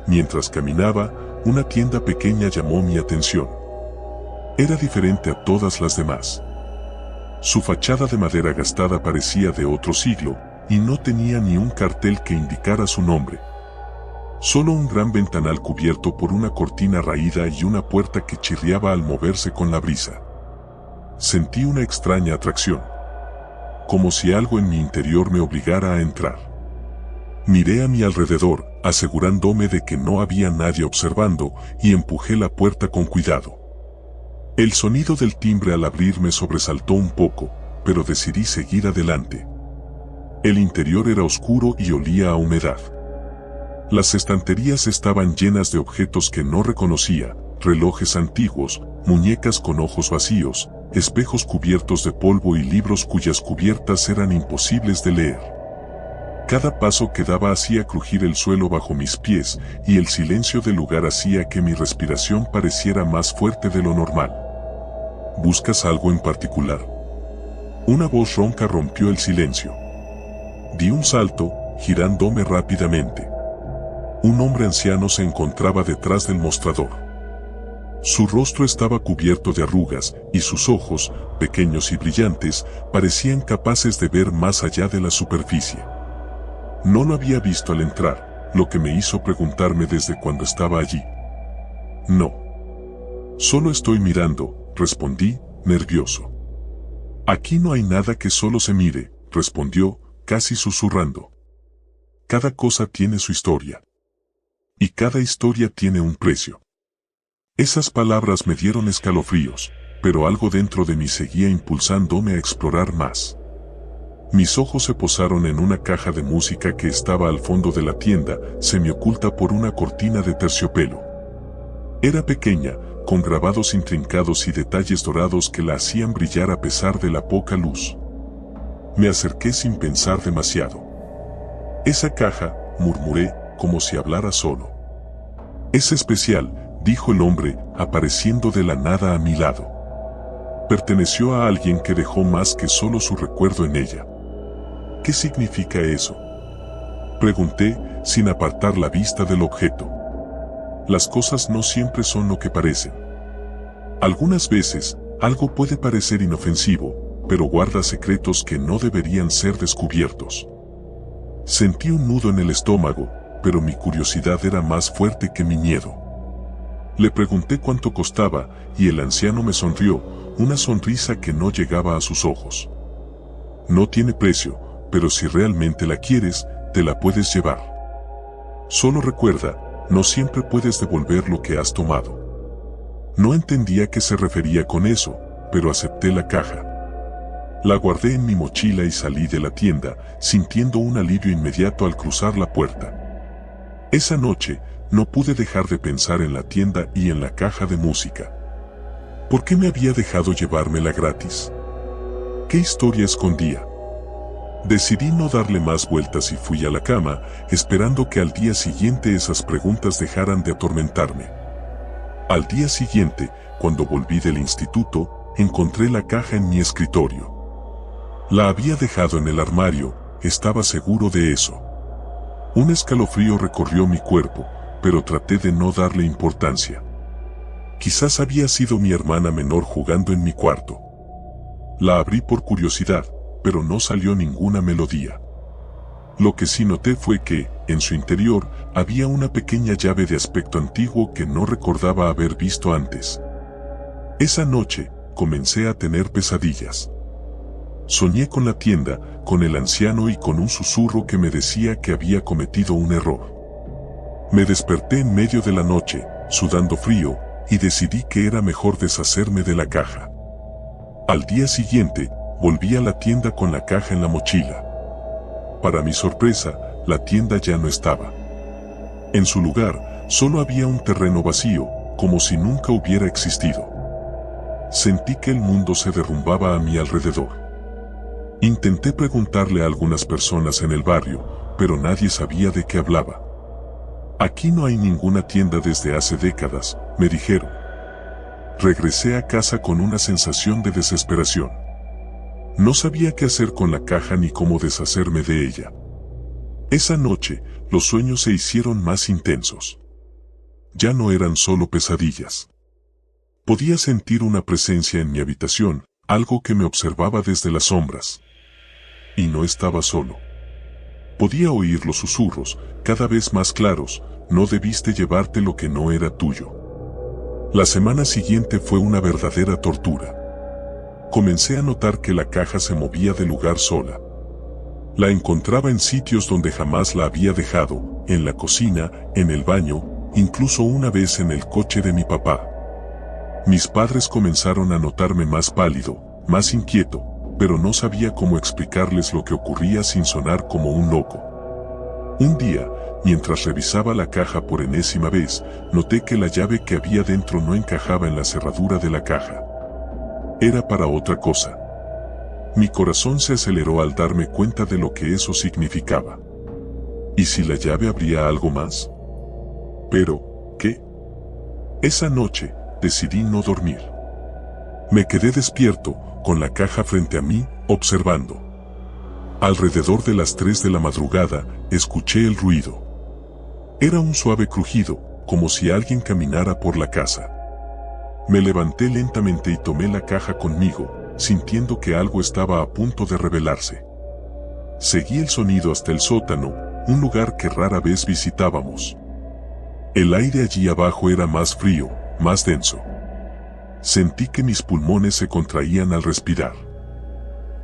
Mientras caminaba, una tienda pequeña llamó mi atención. Era diferente a todas las demás. Su fachada de madera gastada parecía de otro siglo, y no tenía ni un cartel que indicara su nombre. Solo un gran ventanal cubierto por una cortina raída y una puerta que chirriaba al moverse con la brisa. Sentí una extraña atracción, como si algo en mi interior me obligara a entrar. Miré a mi alrededor, asegurándome de que no había nadie observando, y empujé la puerta con cuidado. El sonido del timbre al abrir me sobresaltó un poco, pero decidí seguir adelante. El interior era oscuro y olía a humedad. Las estanterías estaban llenas de objetos que no reconocía, relojes antiguos, muñecas con ojos vacíos, espejos cubiertos de polvo y libros cuyas cubiertas eran imposibles de leer. Cada paso que daba hacía crujir el suelo bajo mis pies, y el silencio del lugar hacía que mi respiración pareciera más fuerte de lo normal. ¿Buscas algo en particular? Una voz ronca rompió el silencio. Di un salto, girándome rápidamente. Un hombre anciano se encontraba detrás del mostrador. Su rostro estaba cubierto de arrugas, y sus ojos, pequeños y brillantes, parecían capaces de ver más allá de la superficie. No lo había visto al entrar, lo que me hizo preguntarme desde cuando estaba allí. No. Solo estoy mirando, respondí, nervioso. Aquí no hay nada que solo se mire, respondió, casi susurrando. Cada cosa tiene su historia. Y cada historia tiene un precio. Esas palabras me dieron escalofríos, pero algo dentro de mí seguía impulsándome a explorar más. Mis ojos se posaron en una caja de música que estaba al fondo de la tienda, semioculta por una cortina de terciopelo. Era pequeña, con grabados intrincados y detalles dorados que la hacían brillar a pesar de la poca luz. Me acerqué sin pensar demasiado. Esa caja, murmuré, como si hablara solo. Es especial, dijo el hombre, apareciendo de la nada a mi lado. Perteneció a alguien que dejó más que solo su recuerdo en ella. ¿Qué significa eso? Pregunté, sin apartar la vista del objeto. Las cosas no siempre son lo que parecen. Algunas veces, algo puede parecer inofensivo, pero guarda secretos que no deberían ser descubiertos. Sentí un nudo en el estómago, pero mi curiosidad era más fuerte que mi miedo. Le pregunté cuánto costaba, y el anciano me sonrió, una sonrisa que no llegaba a sus ojos. No tiene precio, pero si realmente la quieres, te la puedes llevar. Solo recuerda, no siempre puedes devolver lo que has tomado. No entendía a qué se refería con eso, pero acepté la caja. La guardé en mi mochila y salí de la tienda, sintiendo un alivio inmediato al cruzar la puerta. Esa noche, no pude dejar de pensar en la tienda y en la caja de música. ¿Por qué me había dejado llevármela gratis? ¿Qué historia escondía? Decidí no darle más vueltas y fui a la cama, esperando que al día siguiente esas preguntas dejaran de atormentarme. Al día siguiente, cuando volví del instituto, encontré la caja en mi escritorio. La había dejado en el armario, estaba seguro de eso. Un escalofrío recorrió mi cuerpo, pero traté de no darle importancia. Quizás había sido mi hermana menor jugando en mi cuarto. La abrí por curiosidad, pero no salió ninguna melodía. Lo que sí noté fue que, en su interior, había una pequeña llave de aspecto antiguo que no recordaba haber visto antes. Esa noche, comencé a tener pesadillas. Soñé con la tienda, con el anciano y con un susurro que me decía que había cometido un error. Me desperté en medio de la noche, sudando frío, y decidí que era mejor deshacerme de la caja. Al día siguiente, volví a la tienda con la caja en la mochila. Para mi sorpresa, la tienda ya no estaba. En su lugar, solo había un terreno vacío, como si nunca hubiera existido. Sentí que el mundo se derrumbaba a mi alrededor. Intenté preguntarle a algunas personas en el barrio, pero nadie sabía de qué hablaba. Aquí no hay ninguna tienda desde hace décadas, me dijeron. Regresé a casa con una sensación de desesperación. No sabía qué hacer con la caja ni cómo deshacerme de ella. Esa noche, los sueños se hicieron más intensos. Ya no eran solo pesadillas. Podía sentir una presencia en mi habitación, algo que me observaba desde las sombras. Y no estaba solo. Podía oír los susurros, cada vez más claros, no debiste llevarte lo que no era tuyo. La semana siguiente fue una verdadera tortura. Comencé a notar que la caja se movía de lugar sola. La encontraba en sitios donde jamás la había dejado, en la cocina, en el baño, incluso una vez en el coche de mi papá. Mis padres comenzaron a notarme más pálido, más inquieto, pero no sabía cómo explicarles lo que ocurría sin sonar como un loco. Un día, mientras revisaba la caja por enésima vez, noté que la llave que había dentro no encajaba en la cerradura de la caja. Era para otra cosa. Mi corazón se aceleró al darme cuenta de lo que eso significaba. ¿Y si la llave abría algo más? Pero, ¿qué? Esa noche, decidí no dormir. Me quedé despierto, con la caja frente a mí, observando. Alrededor de las 3 de la madrugada, escuché el ruido. Era un suave crujido, como si alguien caminara por la casa. Me levanté lentamente y tomé la caja conmigo, sintiendo que algo estaba a punto de revelarse. Seguí el sonido hasta el sótano, un lugar que rara vez visitábamos. El aire allí abajo era más frío, más denso. Sentí que mis pulmones se contraían al respirar.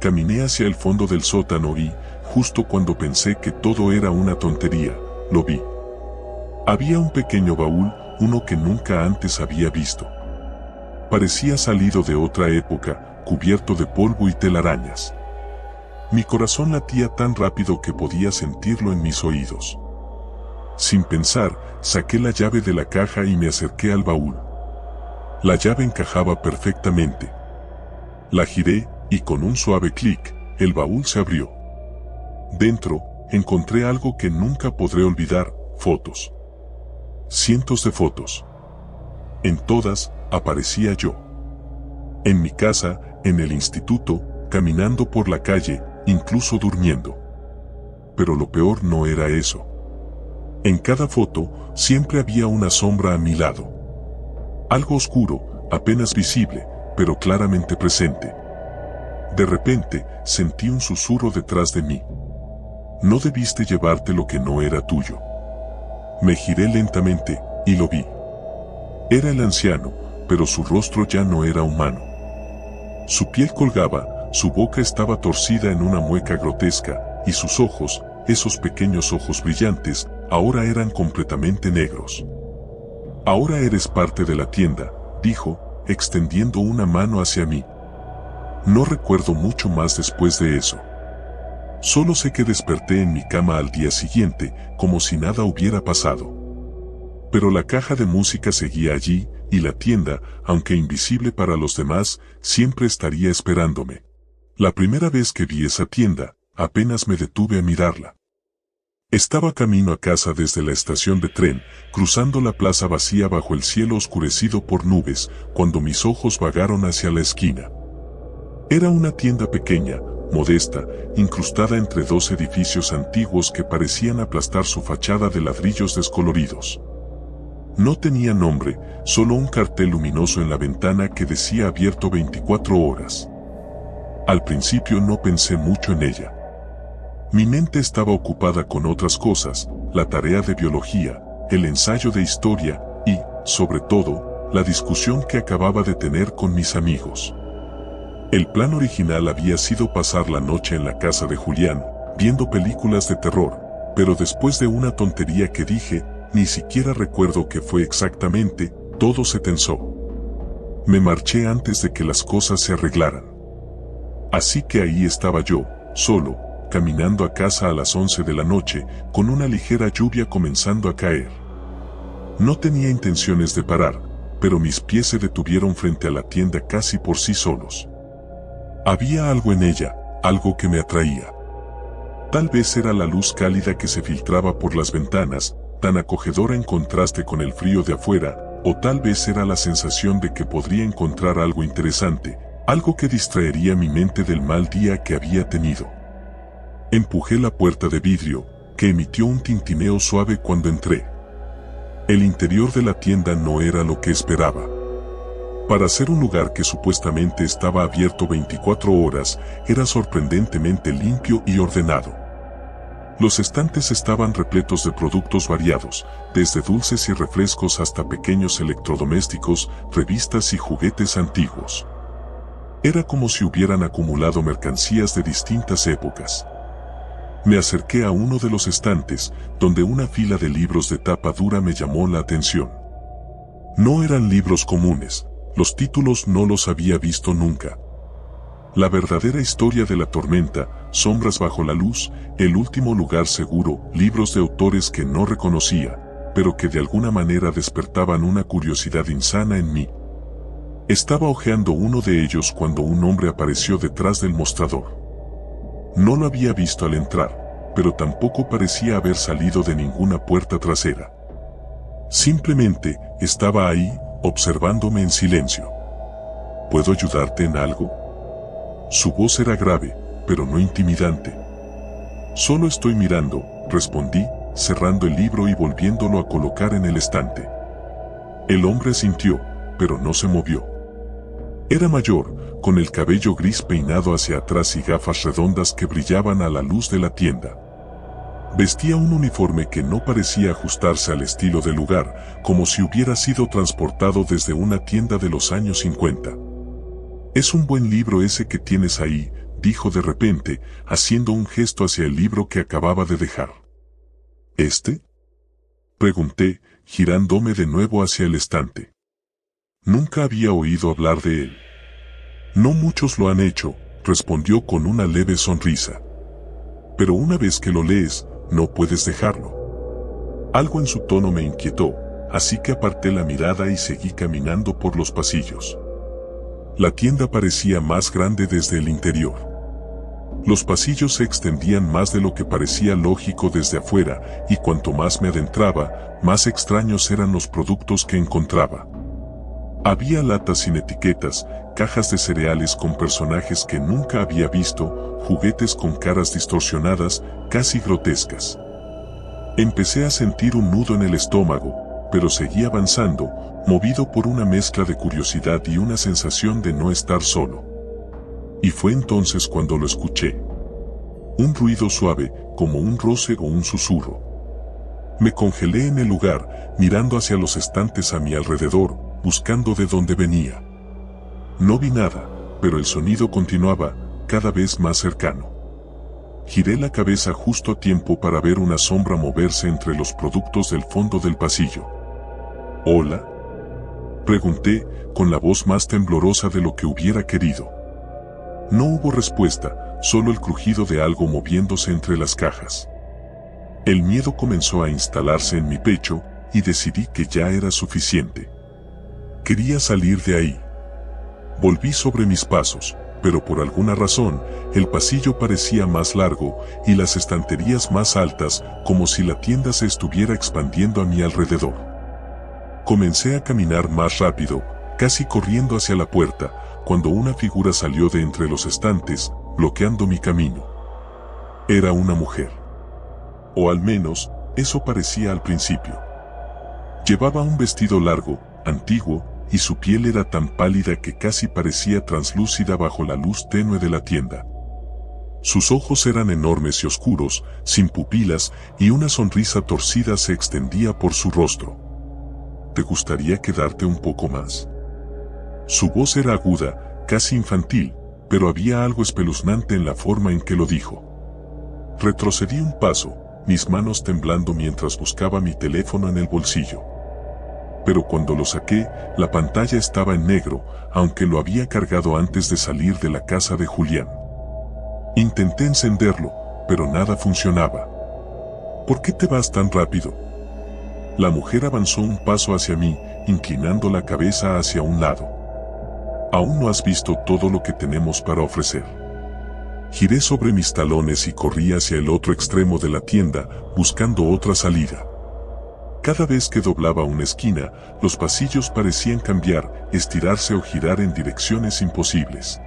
Caminé hacia el fondo del sótano y, justo cuando pensé que todo era una tontería, lo vi. Había un pequeño baúl, uno que nunca antes había visto. Parecía salido de otra época, cubierto de polvo y telarañas. Mi corazón latía tan rápido que podía sentirlo en mis oídos. Sin pensar, saqué la llave de la caja y me acerqué al baúl. La llave encajaba perfectamente. La giré, y con un suave clic, el baúl se abrió. Dentro, encontré algo que nunca podré olvidar: fotos. Cientos de fotos. En todas, aparecía yo. En mi casa, en el instituto, caminando por la calle, incluso durmiendo. Pero lo peor no era eso. En cada foto, siempre había una sombra a mi lado. Algo oscuro, apenas visible, pero claramente presente. De repente, sentí un susurro detrás de mí. No debiste llevarte lo que no era tuyo. Me giré lentamente, y lo vi. Era el anciano, pero su rostro ya no era humano. Su piel colgaba, su boca estaba torcida en una mueca grotesca, y sus ojos, esos pequeños ojos brillantes, ahora eran completamente negros. Ahora eres parte de la tienda, dijo, extendiendo una mano hacia mí. No recuerdo mucho más después de eso. Solo sé que desperté en mi cama al día siguiente, como si nada hubiera pasado. Pero la caja de música seguía allí, y la tienda, aunque invisible para los demás, siempre estaría esperándome. La primera vez que vi esa tienda, apenas me detuve a mirarla. Estaba camino a casa desde la estación de tren, cruzando la plaza vacía bajo el cielo oscurecido por nubes, cuando mis ojos vagaron hacia la esquina. Era una tienda pequeña, modesta, incrustada entre dos edificios antiguos que parecían aplastar su fachada de ladrillos descoloridos. No tenía nombre, solo un cartel luminoso en la ventana que decía abierto 24 horas. Al principio no pensé mucho en ella. Mi mente estaba ocupada con otras cosas, la tarea de biología, el ensayo de historia y, sobre todo, la discusión que acababa de tener con mis amigos. El plan original había sido pasar la noche en la casa de Julián, viendo películas de terror, pero después de una tontería que dije, ni siquiera recuerdo qué fue exactamente, todo se tensó. Me marché antes de que las cosas se arreglaran. Así que ahí estaba yo, solo, caminando a casa a las 11 de la noche, con una ligera lluvia comenzando a caer. No tenía intenciones de parar, pero mis pies se detuvieron frente a la tienda casi por sí solos. Había algo en ella, algo que me atraía. Tal vez era la luz cálida que se filtraba por las ventanas, tan acogedora en contraste con el frío de afuera, o tal vez era la sensación de que podría encontrar algo interesante, algo que distraería mi mente del mal día que había tenido. Empujé la puerta de vidrio, que emitió un tintineo suave cuando entré. El interior de la tienda no era lo que esperaba. Para ser un lugar que supuestamente estaba abierto 24 horas, era sorprendentemente limpio y ordenado. Los estantes estaban repletos de productos variados, desde dulces y refrescos hasta pequeños electrodomésticos, revistas y juguetes antiguos. Era como si hubieran acumulado mercancías de distintas épocas. Me acerqué a uno de los estantes, donde una fila de libros de tapa dura me llamó la atención. No eran libros comunes. Los títulos no los había visto nunca. La verdadera historia de la tormenta, Sombras bajo la luz, El último lugar seguro, libros de autores que no reconocía, pero que de alguna manera despertaban una curiosidad insana en mí. Estaba hojeando uno de ellos cuando un hombre apareció detrás del mostrador. No lo había visto al entrar, pero tampoco parecía haber salido de ninguna puerta trasera. Simplemente, estaba ahí, observándome en silencio. ¿Puedo ayudarte en algo? Su voz era grave, pero no intimidante. Solo estoy mirando, respondí, cerrando el libro y volviéndolo a colocar en el estante. El hombre asintió, pero no se movió. Era mayor, con el cabello gris peinado hacia atrás y gafas redondas que brillaban a la luz de la tienda. Vestía un uniforme que no parecía ajustarse al estilo del lugar, como si hubiera sido transportado desde una tienda de los años 50. «Es un buen libro ese que tienes ahí», dijo de repente, haciendo un gesto hacia el libro que acababa de dejar. ¿Este? Pregunté, girándome de nuevo hacia el estante. Nunca había oído hablar de él. No muchos lo han hecho, respondió con una leve sonrisa. Pero una vez que lo lees, no puedes dejarlo. Algo en su tono me inquietó, así que aparté la mirada y seguí caminando por los pasillos. La tienda parecía más grande desde el interior. Los pasillos se extendían más de lo que parecía lógico desde afuera, y cuanto más me adentraba, más extraños eran los productos que encontraba. Había latas sin etiquetas, cajas de cereales con personajes que nunca había visto, juguetes con caras distorsionadas, casi grotescas. Empecé a sentir un nudo en el estómago, pero seguí avanzando, movido por una mezcla de curiosidad y una sensación de no estar solo. Y fue entonces cuando lo escuché. Un ruido suave, como un roce o un susurro. Me congelé en el lugar, mirando hacia los estantes a mi alrededor, buscando de dónde venía. No vi nada, pero el sonido continuaba, cada vez más cercano. Giré la cabeza justo a tiempo para ver una sombra moverse entre los productos del fondo del pasillo. ¿Hola?, pregunté, con la voz más temblorosa de lo que hubiera querido. No hubo respuesta, solo el crujido de algo moviéndose entre las cajas. El miedo comenzó a instalarse en mi pecho, y decidí que ya era suficiente. Quería salir de ahí. Volví sobre mis pasos, pero por alguna razón, el pasillo parecía más largo, y las estanterías más altas, como si la tienda se estuviera expandiendo a mi alrededor. Comencé a caminar más rápido, casi corriendo hacia la puerta, cuando una figura salió de entre los estantes, bloqueando mi camino. Era una mujer. O al menos, eso parecía al principio. Llevaba un vestido largo, antiguo, y su piel era tan pálida que casi parecía translúcida bajo la luz tenue de la tienda. Sus ojos eran enormes y oscuros, sin pupilas, y una sonrisa torcida se extendía por su rostro. ¿Te gustaría quedarte un poco más? Su voz era aguda, casi infantil, pero había algo espeluznante en la forma en que lo dijo. Retrocedí un paso, mis manos temblando mientras buscaba mi teléfono en el bolsillo. Pero cuando lo saqué, la pantalla estaba en negro, aunque lo había cargado antes de salir de la casa de Julián. Intenté encenderlo, pero nada funcionaba. ¿Por qué te vas tan rápido? La mujer avanzó un paso hacia mí, inclinando la cabeza hacia un lado. Aún no has visto todo lo que tenemos para ofrecer. Giré sobre mis talones y corrí hacia el otro extremo de la tienda, buscando otra salida. Cada vez que doblaba una esquina, los pasillos parecían cambiar, estirarse o girar en direcciones imposibles.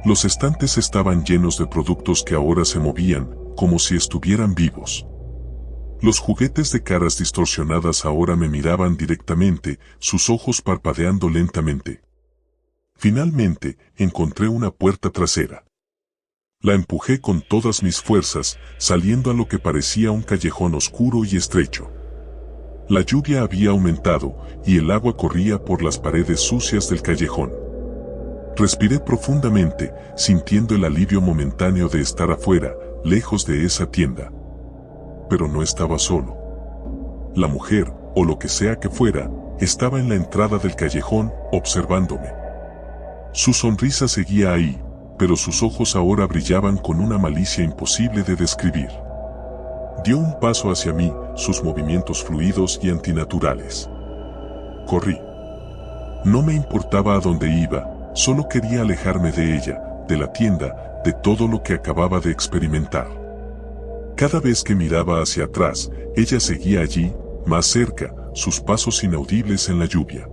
Los estantes estaban llenos de productos que ahora se movían, como si estuvieran vivos. Los juguetes de caras distorsionadas ahora me miraban directamente, sus ojos parpadeando lentamente. Finalmente, encontré una puerta trasera. La empujé con todas mis fuerzas, saliendo a lo que parecía un callejón oscuro y estrecho. La lluvia había aumentado, y el agua corría por las paredes sucias del callejón. Respiré profundamente, sintiendo el alivio momentáneo de estar afuera, lejos de esa tienda. Pero no estaba solo. La mujer, o lo que sea que fuera, estaba en la entrada del callejón, observándome. Su sonrisa seguía ahí, pero sus ojos ahora brillaban con una malicia imposible de describir. Dio un paso hacia mí, sus movimientos fluidos y antinaturales. Corrí. No me importaba a dónde iba, solo quería alejarme de ella, de la tienda, de todo lo que acababa de experimentar. Cada vez que miraba hacia atrás, ella seguía allí, más cerca, sus pasos inaudibles en la lluvia.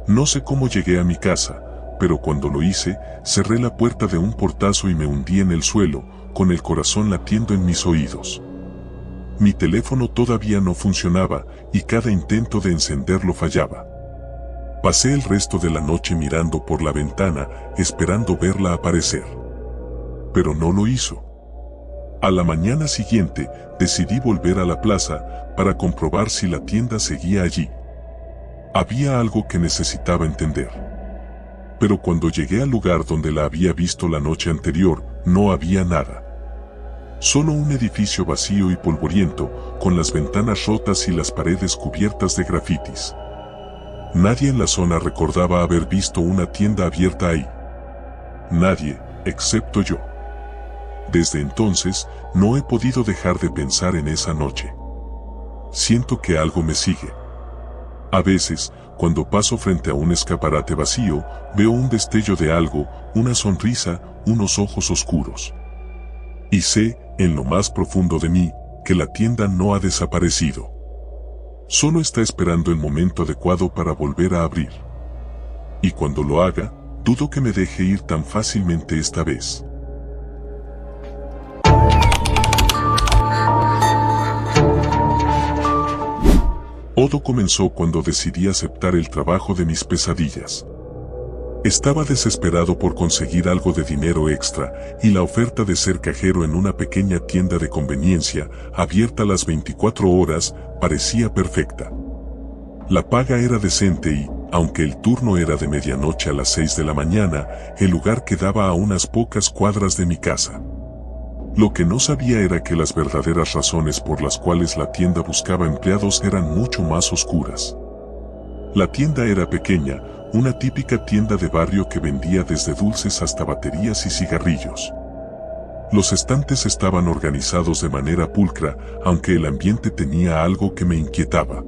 No sé cómo llegué a mi casa, pero cuando lo hice, cerré la puerta de un portazo y me hundí en el suelo, con el corazón latiendo en mis oídos. Mi teléfono todavía no funcionaba, y cada intento de encenderlo fallaba. Pasé el resto de la noche mirando por la ventana, esperando verla aparecer. Pero no lo hizo. A la mañana siguiente, decidí volver a la plaza, para comprobar si la tienda seguía allí. Había algo que necesitaba entender. Pero cuando llegué al lugar donde la había visto la noche anterior, no había nada. Solo un edificio vacío y polvoriento, con las ventanas rotas y las paredes cubiertas de grafitis. Nadie en la zona recordaba haber visto una tienda abierta ahí. Nadie, excepto yo. Desde entonces, no he podido dejar de pensar en esa noche. Siento que algo me sigue. A veces, cuando paso frente a un escaparate vacío, veo un destello de algo, una sonrisa, unos ojos oscuros. Y sé, en lo más profundo de mí, que la tienda no ha desaparecido. Solo está esperando el momento adecuado para volver a abrir. Y cuando lo haga, dudo que me deje ir tan fácilmente esta vez. Todo comenzó cuando decidí aceptar el trabajo de mis pesadillas. Estaba desesperado por conseguir algo de dinero extra, y la oferta de ser cajero en una pequeña tienda de conveniencia, abierta las 24 horas, parecía perfecta. La paga era decente y, aunque el turno era de medianoche a las 6 de la mañana, el lugar quedaba a unas pocas cuadras de mi casa. Lo que no sabía era que las verdaderas razones por las cuales la tienda buscaba empleados eran mucho más oscuras. La tienda era pequeña, una típica tienda de barrio que vendía desde dulces hasta baterías y cigarrillos. Los estantes estaban organizados de manera pulcra, aunque el ambiente tenía algo que me inquietaba.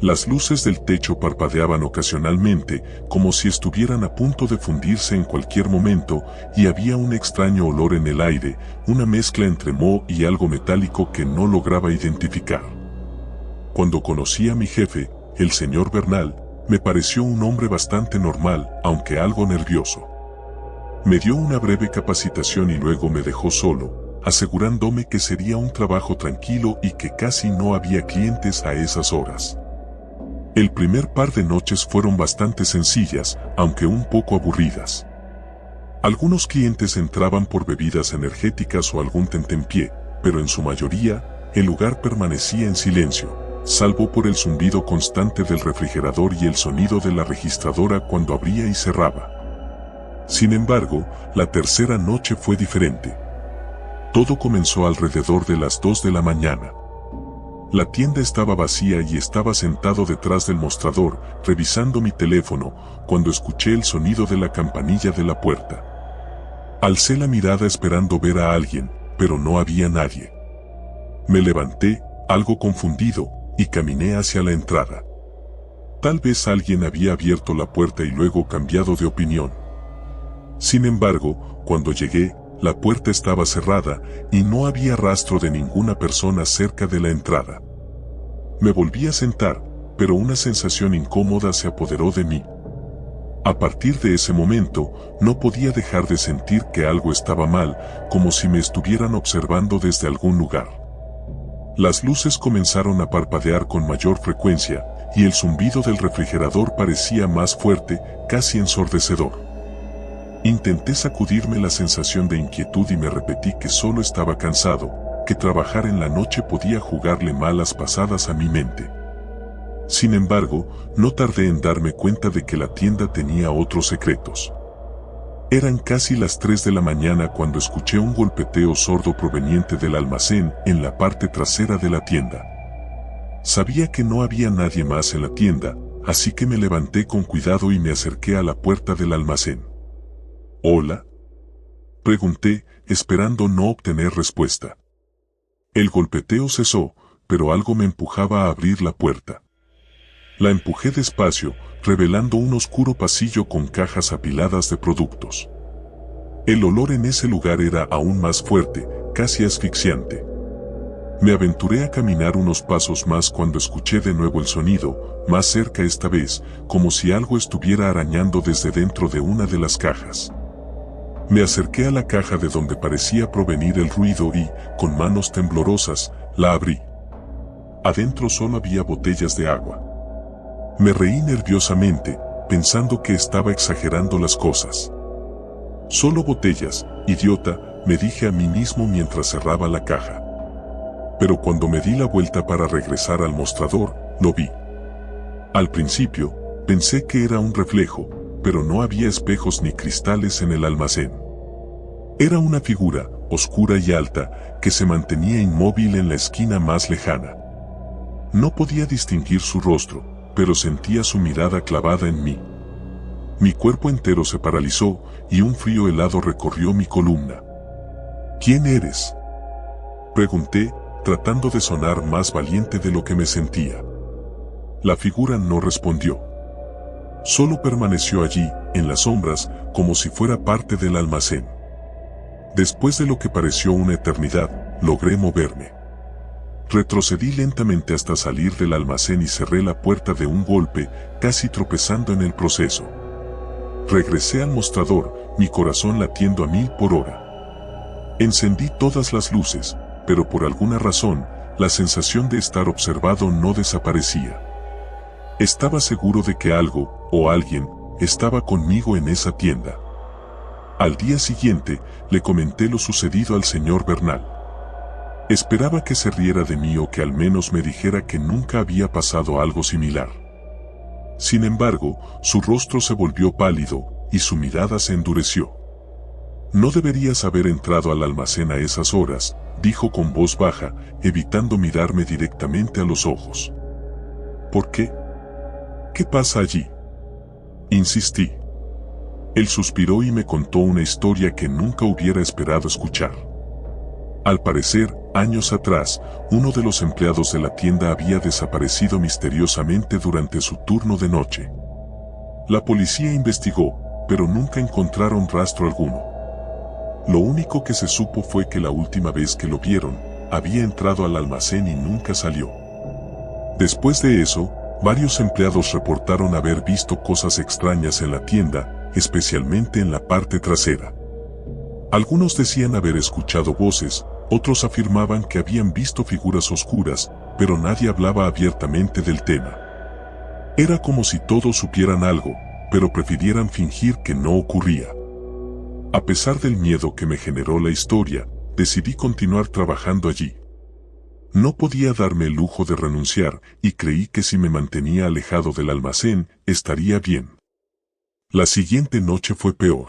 Las luces del techo parpadeaban ocasionalmente, como si estuvieran a punto de fundirse en cualquier momento, y había un extraño olor en el aire, una mezcla entre moho y algo metálico que no lograba identificar. Cuando conocí a mi jefe, el señor Bernal, me pareció un hombre bastante normal, aunque algo nervioso. Me dio una breve capacitación y luego me dejó solo, asegurándome que sería un trabajo tranquilo y que casi no había clientes a esas horas. El primer par de noches fueron bastante sencillas, aunque un poco aburridas. Algunos clientes entraban por bebidas energéticas o algún tentempié, pero en su mayoría, el lugar permanecía en silencio, salvo por el zumbido constante del refrigerador y el sonido de la registradora cuando abría y cerraba. Sin embargo, la tercera noche fue diferente. Todo comenzó alrededor de las 2 de la mañana. La tienda estaba vacía y estaba sentado detrás del mostrador, revisando mi teléfono, cuando escuché el sonido de la campanilla de la puerta. Alcé la mirada esperando ver a alguien, pero no había nadie. Me levanté, algo confundido, y caminé hacia la entrada. Tal vez alguien había abierto la puerta y luego cambiado de opinión. Sin embargo, cuando llegué, la puerta estaba cerrada y no había rastro de ninguna persona cerca de la entrada. Me volví a sentar, pero una sensación incómoda se apoderó de mí. A partir de ese momento, no podía dejar de sentir que algo estaba mal, como si me estuvieran observando desde algún lugar. Las luces comenzaron a parpadear con mayor frecuencia, y el zumbido del refrigerador parecía más fuerte, casi ensordecedor. Intenté sacudirme la sensación de inquietud y me repetí que solo estaba cansado, que trabajar en la noche podía jugarle malas pasadas a mi mente. Sin embargo, no tardé en darme cuenta de que la tienda tenía otros secretos. Eran casi las 3 de la mañana cuando escuché un golpeteo sordo proveniente del almacén en la parte trasera de la tienda. Sabía que no había nadie más en la tienda, así que me levanté con cuidado y me acerqué a la puerta del almacén. ¿Hola?, pregunté, esperando no obtener respuesta. El golpeteo cesó, pero algo me empujaba a abrir la puerta. La empujé despacio, revelando un oscuro pasillo con cajas apiladas de productos. El olor en ese lugar era aún más fuerte, casi asfixiante. Me aventuré a caminar unos pasos más cuando escuché de nuevo el sonido, más cerca esta vez, como si algo estuviera arañando desde dentro de una de las cajas. Me acerqué a la caja de donde parecía provenir el ruido y, con manos temblorosas, la abrí. Adentro solo había botellas de agua. Me reí nerviosamente, pensando que estaba exagerando las cosas. Solo botellas, idiota, me dije a mí mismo mientras cerraba la caja. Pero cuando me di la vuelta para regresar al mostrador, lo vi. Al principio, pensé que era un reflejo, pero no había espejos ni cristales en el almacén. Era una figura, oscura y alta, que se mantenía inmóvil en la esquina más lejana. No podía distinguir su rostro, pero sentía su mirada clavada en mí. Mi cuerpo entero se paralizó y un frío helado recorrió mi columna. ¿Quién eres?, pregunté, tratando de sonar más valiente de lo que me sentía. La figura no respondió. Solo permaneció allí, en las sombras, como si fuera parte del almacén. Después de lo que pareció una eternidad, logré moverme. Retrocedí lentamente hasta salir del almacén y cerré la puerta de un golpe, casi tropezando en el proceso. Regresé al mostrador, mi corazón latiendo a 1000 por hora. Encendí todas las luces, pero por alguna razón, la sensación de estar observado no desaparecía. Estaba seguro de que algo, o alguien, estaba conmigo en esa tienda. Al día siguiente, le comenté lo sucedido al señor Bernal. Esperaba que se riera de mí o que al menos me dijera que nunca había pasado algo similar. Sin embargo, su rostro se volvió pálido, y su mirada se endureció. «No deberías haber entrado al almacén a esas horas», dijo con voz baja, evitando mirarme directamente a los ojos. «¿Por qué? ¿Qué pasa allí?», insistí. Él suspiró y me contó una historia que nunca hubiera esperado escuchar. Al parecer, años atrás, uno de los empleados de la tienda había desaparecido misteriosamente durante su turno de noche. La policía investigó, pero nunca encontraron rastro alguno. Lo único que se supo fue que la última vez que lo vieron, había entrado al almacén y nunca salió. Después de eso, varios empleados reportaron haber visto cosas extrañas en la tienda, especialmente en la parte trasera. Algunos decían haber escuchado voces, otros afirmaban que habían visto figuras oscuras, pero nadie hablaba abiertamente del tema. Era como si todos supieran algo, pero prefirieran fingir que no ocurría. A pesar del miedo que me generó la historia, decidí continuar trabajando allí. No podía darme el lujo de renunciar y creí que si me mantenía alejado del almacén, estaría bien. La siguiente noche fue peor.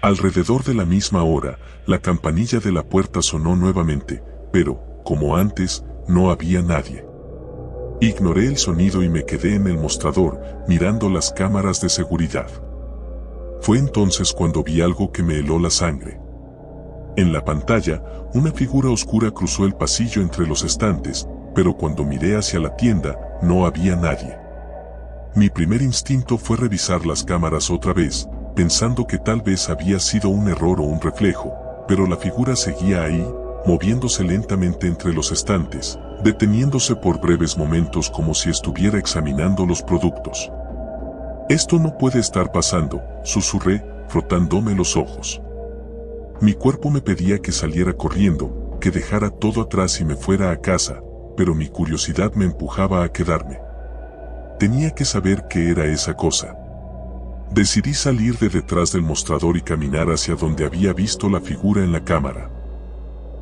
Alrededor de la misma hora, la campanilla de la puerta sonó nuevamente, pero, como antes, no había nadie. Ignoré el sonido y me quedé en el mostrador, mirando las cámaras de seguridad. Fue entonces cuando vi algo que me heló la sangre. En la pantalla, una figura oscura cruzó el pasillo entre los estantes, pero cuando miré hacia la tienda, no había nadie. Mi primer instinto fue revisar las cámaras otra vez, pensando que tal vez había sido un error o un reflejo, pero la figura seguía ahí, moviéndose lentamente entre los estantes, deteniéndose por breves momentos como si estuviera examinando los productos. «Esto no puede estar pasando», susurré, frotándome los ojos. Mi cuerpo me pedía que saliera corriendo, que dejara todo atrás y me fuera a casa, pero mi curiosidad me empujaba a quedarme. Tenía que saber qué era esa cosa. Decidí salir de detrás del mostrador y caminar hacia donde había visto la figura en la cámara.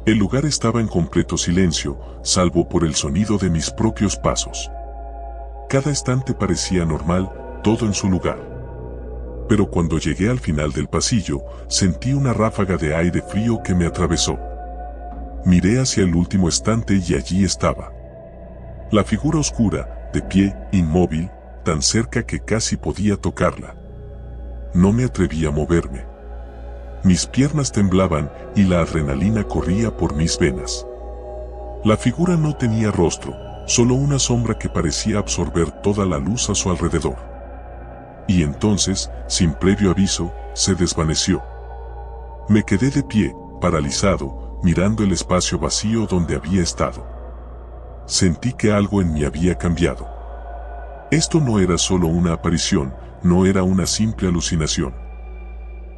El lugar estaba en completo silencio, salvo por el sonido de mis propios pasos. Cada estante parecía normal, todo en su lugar. Pero cuando llegué al final del pasillo, sentí una ráfaga de aire frío que me atravesó. Miré hacia el último estante y allí estaba. La figura oscura, de pie, inmóvil, tan cerca que casi podía tocarla. No me atreví a moverme. Mis piernas temblaban y la adrenalina corría por mis venas. La figura no tenía rostro, solo una sombra que parecía absorber toda la luz a su alrededor. Y entonces, sin previo aviso, se desvaneció. Me quedé de pie, paralizado, mirando el espacio vacío donde había estado. Sentí que algo en mí había cambiado. Esto no era solo una aparición, no era una simple alucinación.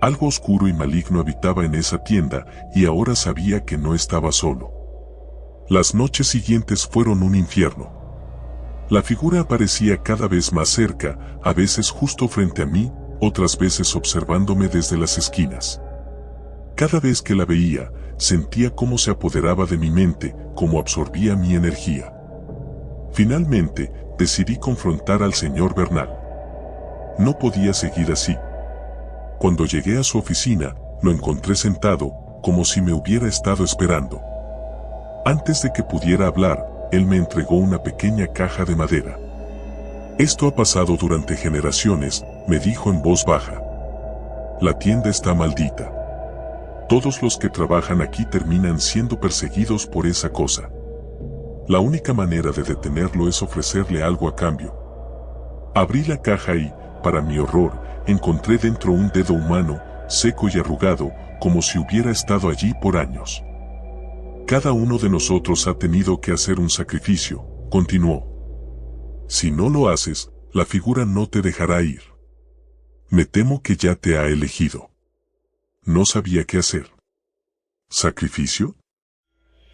Algo oscuro y maligno habitaba en esa tienda y ahora sabía que no estaba solo. Las noches siguientes fueron un infierno. La figura aparecía cada vez más cerca, a veces justo frente a mí, otras veces observándome desde las esquinas. Cada vez que la veía, sentía cómo se apoderaba de mi mente, cómo absorbía mi energía. Finalmente, decidí confrontar al señor Bernal. No podía seguir así. Cuando llegué a su oficina, lo encontré sentado, como si me hubiera estado esperando. Antes de que pudiera hablar, él me entregó una pequeña caja de madera. Esto ha pasado durante generaciones, me dijo en voz baja. La tienda está maldita. Todos los que trabajan aquí terminan siendo perseguidos por esa cosa. La única manera de detenerlo es ofrecerle algo a cambio. Abrí la caja y, para mi horror, encontré dentro un dedo humano, seco y arrugado, como si hubiera estado allí por años. Cada uno de nosotros ha tenido que hacer un sacrificio, continuó. Si no lo haces, la figura no te dejará ir. Me temo que ya te ha elegido. No sabía qué hacer. ¿Sacrificio?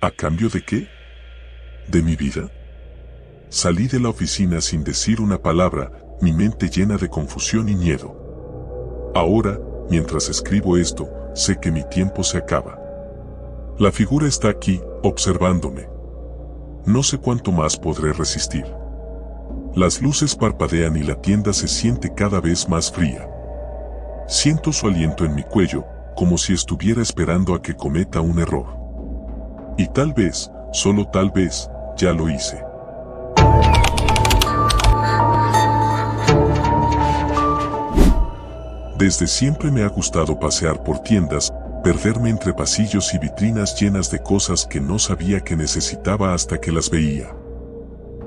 ¿A cambio de qué? ¿De mi vida? Salí de la oficina sin decir una palabra, mi mente llena de confusión y miedo. Ahora, mientras escribo esto, sé que mi tiempo se acaba. La figura está aquí, observándome. No sé cuánto más podré resistir. Las luces parpadean y la tienda se siente cada vez más fría. Siento su aliento en mi cuello, como si estuviera esperando a que cometa un error. Y tal vez, solo tal vez, ya lo hice. Desde siempre me ha gustado pasear por tiendas, perderme entre pasillos y vitrinas llenas de cosas que no sabía que necesitaba hasta que las veía.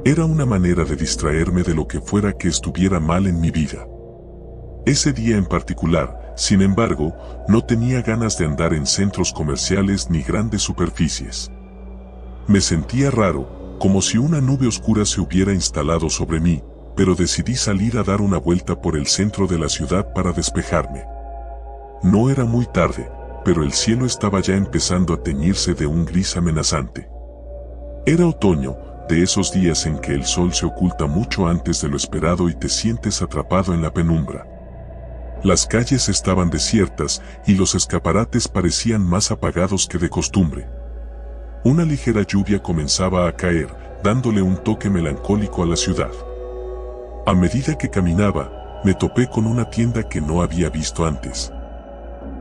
Era una manera de distraerme de lo que fuera que estuviera mal en mi vida. Ese día en particular, sin embargo, no tenía ganas de andar en centros comerciales ni grandes superficies. Me sentía raro, como si una nube oscura se hubiera instalado sobre mí, pero decidí salir a dar una vuelta por el centro de la ciudad para despejarme. No era muy tarde, pero el cielo estaba ya empezando a teñirse de un gris amenazante. Era otoño, de esos días en que el sol se oculta mucho antes de lo esperado y te sientes atrapado en la penumbra. Las calles estaban desiertas y los escaparates parecían más apagados que de costumbre. Una ligera lluvia comenzaba a caer, dándole un toque melancólico a la ciudad. A medida que caminaba, me topé con una tienda que no había visto antes.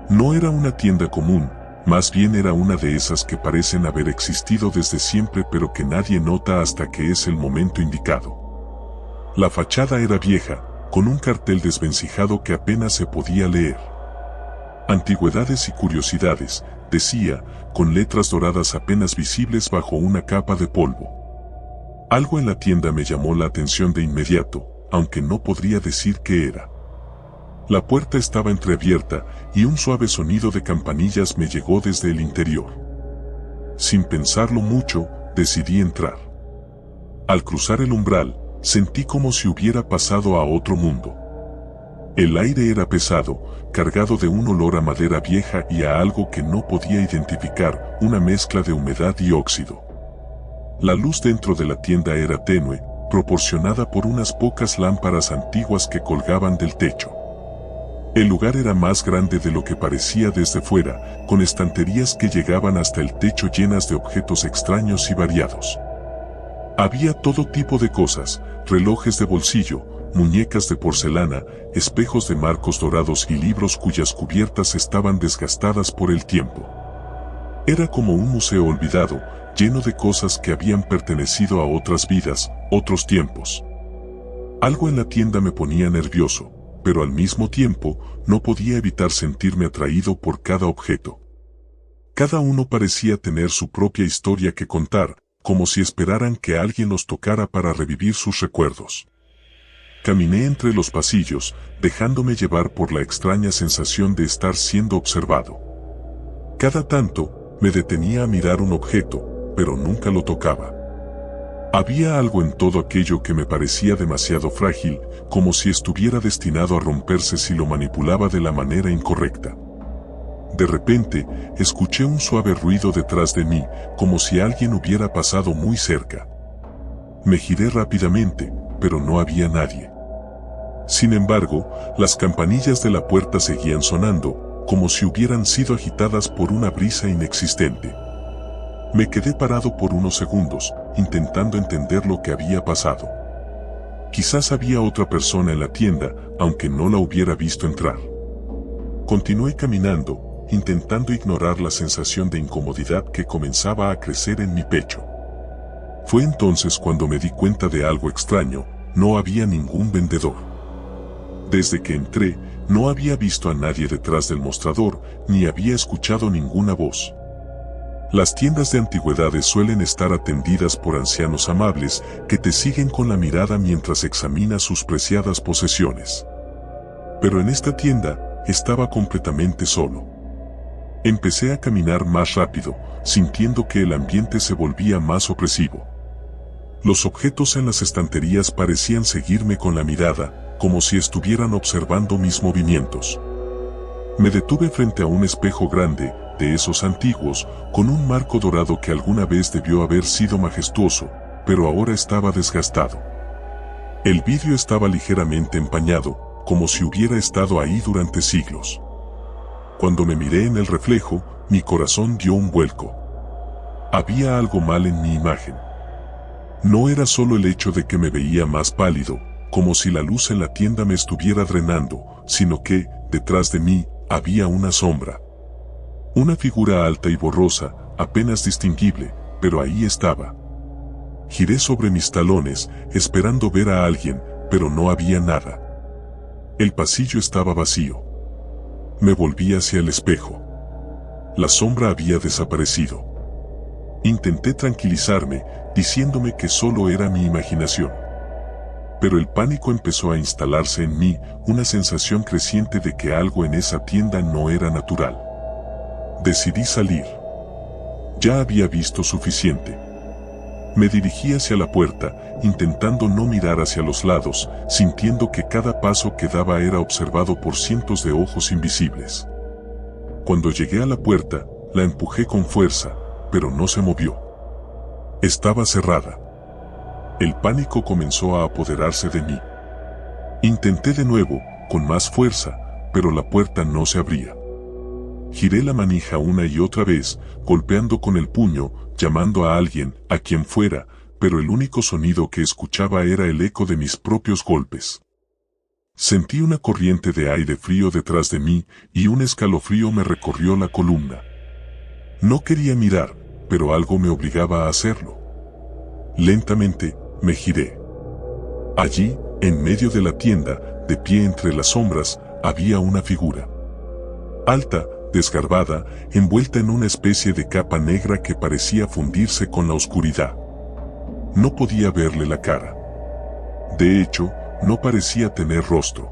No era una tienda común, más bien era una de esas que parecen haber existido desde siempre pero que nadie nota hasta que es el momento indicado. La fachada era vieja, con un cartel desvencijado que apenas se podía leer. Antigüedades y curiosidades, decía, con letras doradas apenas visibles bajo una capa de polvo. Algo en la tienda me llamó la atención de inmediato, aunque no podría decir qué era. La puerta estaba entreabierta y un suave sonido de campanillas me llegó desde el interior. Sin pensarlo mucho, decidí entrar. Al cruzar el umbral, sentí como si hubiera pasado a otro mundo. El aire era pesado, cargado de un olor a madera vieja y a algo que no podía identificar, una mezcla de humedad y óxido. La luz dentro de la tienda era tenue, proporcionada por unas pocas lámparas antiguas que colgaban del techo. El lugar era más grande de lo que parecía desde fuera, con estanterías que llegaban hasta el techo llenas de objetos extraños y variados. Había todo tipo de cosas, relojes de bolsillo, muñecas de porcelana, espejos de marcos dorados y libros cuyas cubiertas estaban desgastadas por el tiempo. Era como un museo olvidado, lleno de cosas que habían pertenecido a otras vidas, otros tiempos. Algo en la tienda me ponía nervioso, pero al mismo tiempo no podía evitar sentirme atraído por cada objeto. Cada uno parecía tener su propia historia que contar, como si esperaran que alguien los tocara para revivir sus recuerdos. Caminé entre los pasillos, dejándome llevar por la extraña sensación de estar siendo observado. Cada tanto, me detenía a mirar un objeto, pero nunca lo tocaba. Había algo en todo aquello que me parecía demasiado frágil, como si estuviera destinado a romperse si lo manipulaba de la manera incorrecta. De repente, escuché un suave ruido detrás de mí, como si alguien hubiera pasado muy cerca. Me giré rápidamente, pero no había nadie. Sin embargo, las campanillas de la puerta seguían sonando, como si hubieran sido agitadas por una brisa inexistente. Me quedé parado por unos segundos, intentando entender lo que había pasado. Quizás había otra persona en la tienda, aunque no la hubiera visto entrar. Continué caminando, intentando ignorar la sensación de incomodidad que comenzaba a crecer en mi pecho. Fue entonces cuando me di cuenta de algo extraño: no había ningún vendedor. Desde que entré, no había visto a nadie detrás del mostrador, ni había escuchado ninguna voz. Las tiendas de antigüedades suelen estar atendidas por ancianos amables que te siguen con la mirada mientras examinas sus preciadas posesiones. Pero en esta tienda, estaba completamente solo. Empecé a caminar más rápido, sintiendo que el ambiente se volvía más opresivo. Los objetos en las estanterías parecían seguirme con la mirada, como si estuvieran observando mis movimientos. Me detuve frente a un espejo grande, de esos antiguos, con un marco dorado que alguna vez debió haber sido majestuoso, pero ahora estaba desgastado. El vidrio estaba ligeramente empañado, como si hubiera estado ahí durante siglos. Cuando me miré en el reflejo, mi corazón dio un vuelco. Había algo mal en mi imagen. No era solo el hecho de que me veía más pálido, como si la luz en la tienda me estuviera drenando, sino que, detrás de mí, había una sombra. Una figura alta y borrosa, apenas distinguible, pero ahí estaba. Giré sobre mis talones, esperando ver a alguien, pero no había nada. El pasillo estaba vacío. Me volví hacia el espejo. La sombra había desaparecido. Intenté tranquilizarme, diciéndome que solo era mi imaginación. Pero el pánico empezó a instalarse en mí, una sensación creciente de que algo en esa tienda no era natural. Decidí salir. Ya había visto suficiente. Me dirigí hacia la puerta, intentando no mirar hacia los lados, sintiendo que cada paso que daba era observado por cientos de ojos invisibles. Cuando llegué a la puerta, la empujé con fuerza, pero no se movió. Estaba cerrada. El pánico comenzó a apoderarse de mí. Intenté de nuevo, con más fuerza, pero la puerta no se abría. Giré la manija una y otra vez, golpeando con el puño, llamando a alguien, a quien fuera, pero el único sonido que escuchaba era el eco de mis propios golpes. Sentí una corriente de aire frío detrás de mí, y un escalofrío me recorrió la columna. No quería mirar, pero algo me obligaba a hacerlo. Lentamente, me giré. Allí, en medio de la tienda, de pie entre las sombras, había una figura. Alta, desgarbada, envuelta en una especie de capa negra que parecía fundirse con la oscuridad. No podía verle la cara. De hecho, no parecía tener rostro.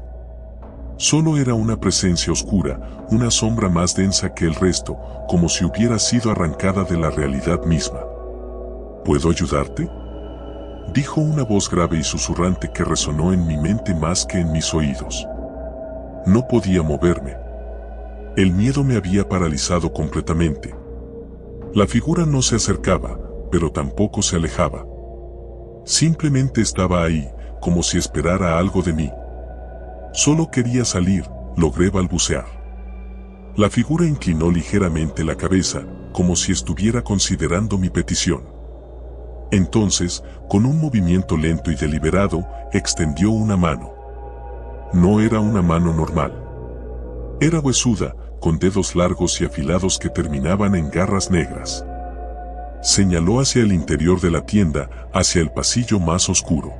Solo era una presencia oscura, una sombra más densa que el resto, como si hubiera sido arrancada de la realidad misma. ¿Puedo ayudarte?, dijo una voz grave y susurrante que resonó en mi mente más que en mis oídos. No podía moverme. El miedo me había paralizado completamente. La figura no se acercaba, pero tampoco se alejaba. Simplemente estaba ahí, como si esperara algo de mí. Solo quería salir, logré balbucear. La figura inclinó ligeramente la cabeza, como si estuviera considerando mi petición. Entonces, con un movimiento lento y deliberado, extendió una mano. No era una mano normal. Era huesuda, con dedos largos y afilados que terminaban en garras negras. Señaló hacia el interior de la tienda, hacia el pasillo más oscuro.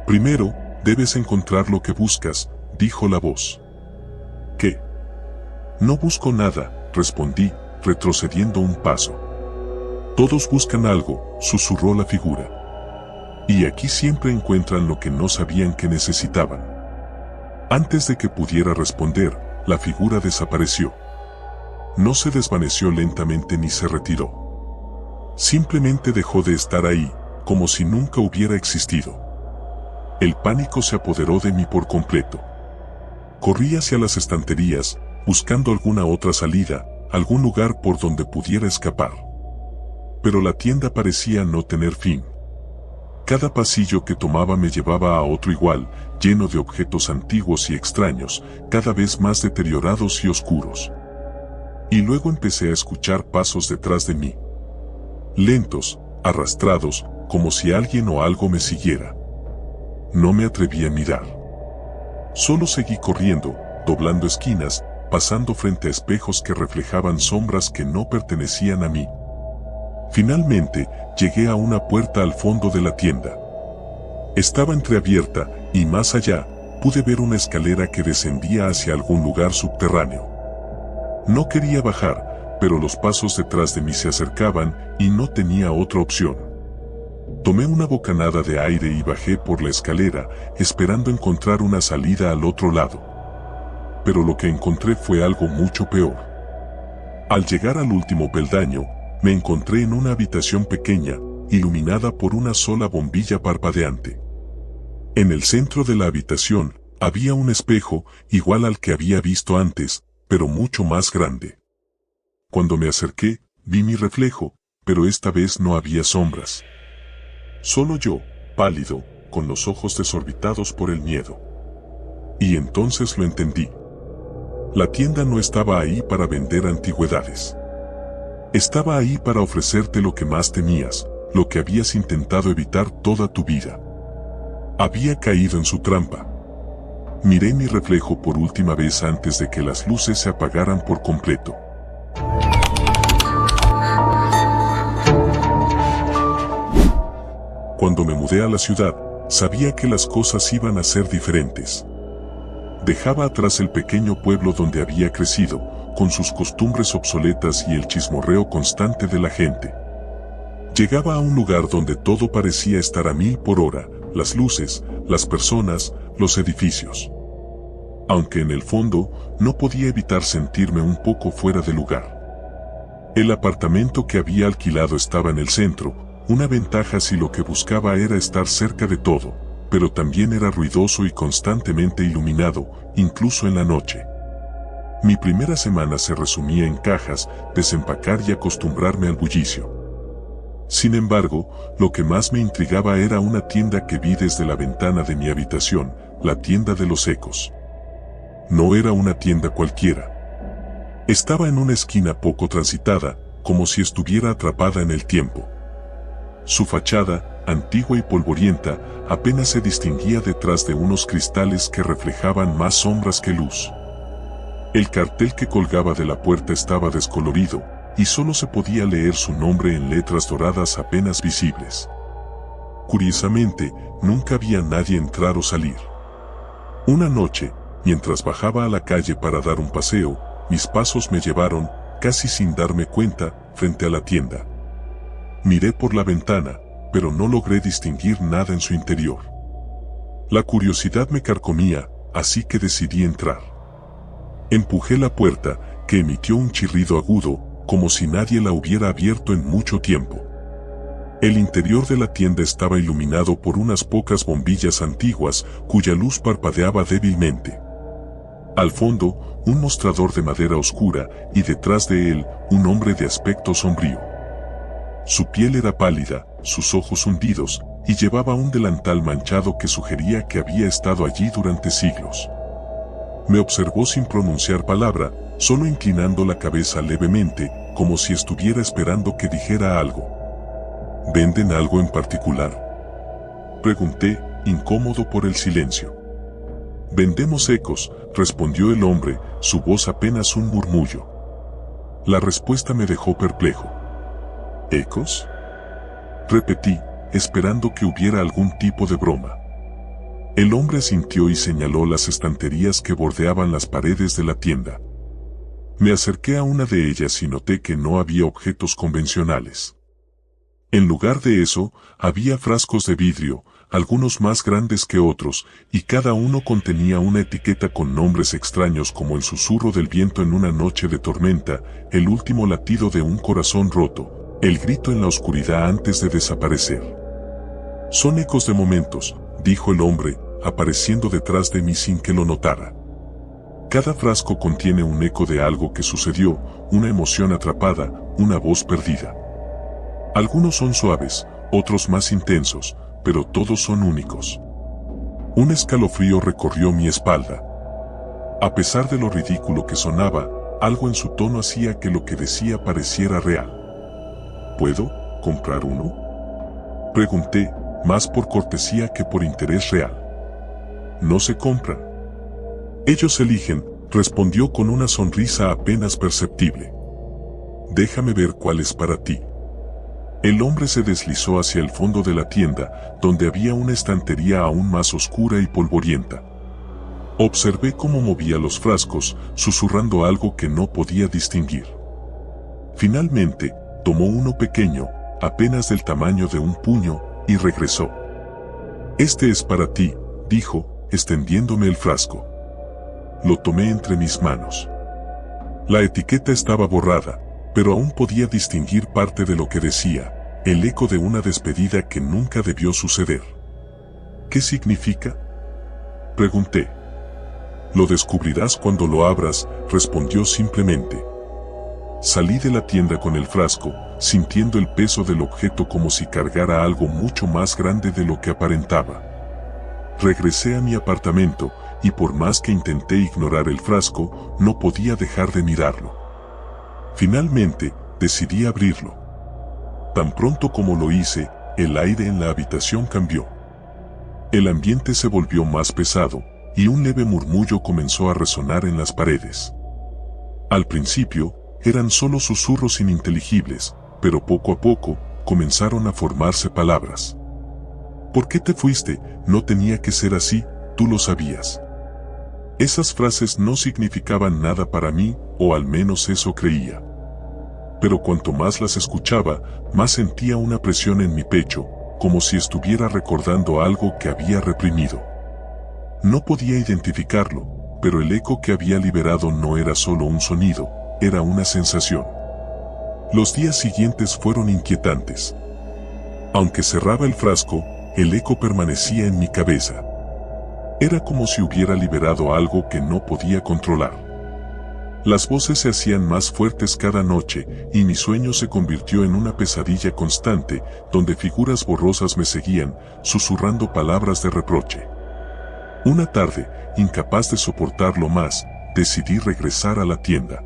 Primero, debes encontrar lo que buscas, dijo la voz. ¿Qué? No busco nada, respondí, retrocediendo un paso. Todos buscan algo, susurró la figura. Y aquí siempre encuentran lo que no sabían que necesitaban. Antes de que pudiera responder, la figura desapareció. No se desvaneció lentamente ni se retiró. Simplemente dejó de estar ahí, como si nunca hubiera existido. El pánico se apoderó de mí por completo. Corrí hacia las estanterías, buscando alguna otra salida, algún lugar por donde pudiera escapar. Pero la tienda parecía no tener fin. Cada pasillo que tomaba me llevaba a otro igual, lleno de objetos antiguos y extraños, cada vez más deteriorados y oscuros. Y luego empecé a escuchar pasos detrás de mí. Lentos, arrastrados, como si alguien o algo me siguiera. no me atreví a mirar. Solo seguí corriendo, doblando esquinas, pasando frente a espejos que reflejaban sombras que no pertenecían a mí. Finalmente, llegué a una puerta al fondo de la tienda. Estaba entreabierta, y más allá, pude ver una escalera que descendía hacia algún lugar subterráneo. No quería bajar, pero los pasos detrás de mí se acercaban, y no tenía otra opción. Tomé una bocanada de aire y bajé por la escalera, esperando encontrar una salida al otro lado. Pero lo que encontré fue algo mucho peor. Al llegar al último peldaño, me encontré en una habitación pequeña, iluminada por una sola bombilla parpadeante. En el centro de la habitación, había un espejo, igual al que había visto antes, pero mucho más grande. Cuando me acerqué, vi mi reflejo, pero esta vez no había sombras. Solo yo, pálido, con los ojos desorbitados por el miedo. Y entonces lo entendí. La tienda no estaba ahí para vender antigüedades. Estaba ahí para ofrecerte lo que más temías, lo que habías intentado evitar toda tu vida. Había caído en su trampa. Miré mi reflejo por última vez antes de que las luces se apagaran por completo. Cuando me mudé a la ciudad, sabía que las cosas iban a ser diferentes. Dejaba atrás el pequeño pueblo donde había crecido, con sus costumbres obsoletas y el chismorreo constante de la gente. Llegaba a un lugar donde todo parecía estar a 1000 por hora, las luces, las personas, los edificios. Aunque en el fondo, no podía evitar sentirme un poco fuera de lugar. El apartamento que había alquilado estaba en el centro, una ventaja si lo que buscaba era estar cerca de todo, pero también era ruidoso y constantemente iluminado, incluso en la noche. Mi primera semana se resumía en cajas, desempacar y acostumbrarme al bullicio. Sin embargo, lo que más me intrigaba era una tienda que vi desde la ventana de mi habitación, la tienda de los ecos. No era una tienda cualquiera. Estaba en una esquina poco transitada, como si estuviera atrapada en el tiempo. Su fachada, antigua y polvorienta, apenas se distinguía detrás de unos cristales que reflejaban más sombras que luz. El cartel que colgaba de la puerta estaba descolorido, y solo se podía leer su nombre en letras doradas apenas visibles. Curiosamente, nunca había nadie entrar o salir. Una noche, mientras bajaba a la calle para dar un paseo, mis pasos me llevaron, casi sin darme cuenta, frente a la tienda. Miré por la ventana, pero no logré distinguir nada en su interior. La curiosidad me carcomía, así que decidí entrar. Empujé la puerta, que emitió un chirrido agudo, como si nadie la hubiera abierto en mucho tiempo. El interior de la tienda estaba iluminado por unas pocas bombillas antiguas, cuya luz parpadeaba débilmente. Al fondo, un mostrador de madera oscura, y detrás de él, un hombre de aspecto sombrío. Su piel era pálida, sus ojos hundidos, y llevaba un delantal manchado que sugería que había estado allí durante siglos. Me observó sin pronunciar palabra, solo inclinando la cabeza levemente, como si estuviera esperando que dijera algo. ¿Venden algo en particular?, pregunté, incómodo por el silencio. Vendemos ecos, respondió el hombre, su voz apenas un murmullo. La respuesta me dejó perplejo. ¿Ecos?, repetí, esperando que hubiera algún tipo de broma. El hombre asintió y señaló las estanterías que bordeaban las paredes de la tienda. Me acerqué a una de ellas y noté que no había objetos convencionales. En lugar de eso, había frascos de vidrio, algunos más grandes que otros, y cada uno contenía una etiqueta con nombres extraños como el susurro del viento en una noche de tormenta, el último latido de un corazón roto, el grito en la oscuridad antes de desaparecer. Son ecos de momentos, dijo el hombre, apareciendo detrás de mí sin que lo notara. Cada frasco contiene un eco de algo que sucedió, una emoción atrapada, una voz perdida. Algunos son suaves, otros más intensos, pero todos son únicos. Un escalofrío recorrió mi espalda. A pesar de lo ridículo que sonaba, algo en su tono hacía que lo que decía pareciera real. ¿Puedo comprar uno?, pregunté, más por cortesía que por interés real. no se compran. Ellos eligen, respondió con una sonrisa apenas perceptible. Déjame ver cuál es para ti. El hombre se deslizó hacia el fondo de la tienda, donde había una estantería aún más oscura y polvorienta. Observé cómo movía los frascos, susurrando algo que no podía distinguir. Finalmente, tomó uno pequeño, apenas del tamaño de un puño, y regresó. Este es para ti, dijo, extendiéndome el frasco. Lo tomé entre mis manos. La etiqueta estaba borrada, pero aún podía distinguir parte de lo que decía, el eco de una despedida que nunca debió suceder. ¿Qué significa?, pregunté. Lo descubrirás cuando lo abras, respondió simplemente. Salí de la tienda con el frasco, sintiendo el peso del objeto como si cargara algo mucho más grande de lo que aparentaba. Regresé a mi apartamento, y por más que intenté ignorar el frasco, no podía dejar de mirarlo. Finalmente, decidí abrirlo. Tan pronto como lo hice, el aire en la habitación cambió. El ambiente se volvió más pesado, y un leve murmullo comenzó a resonar en las paredes. Al principio, eran solo susurros ininteligibles, pero poco a poco, comenzaron a formarse palabras. ¿Por qué te fuiste? No tenía que ser así, tú lo sabías. Esas frases no significaban nada para mí, o al menos eso creía. Pero cuanto más las escuchaba, más sentía una presión en mi pecho, como si estuviera recordando algo que había reprimido. No podía identificarlo, pero el eco que había liberado no era solo un sonido, era una sensación. Los días siguientes fueron inquietantes. Aunque cerraba el frasco, el eco permanecía en mi cabeza. Era como si hubiera liberado algo que no podía controlar. Las voces se hacían más fuertes cada noche, y mi sueño se convirtió en una pesadilla constante, donde figuras borrosas me seguían, susurrando palabras de reproche. Una tarde, incapaz de soportarlo más, decidí regresar a la tienda.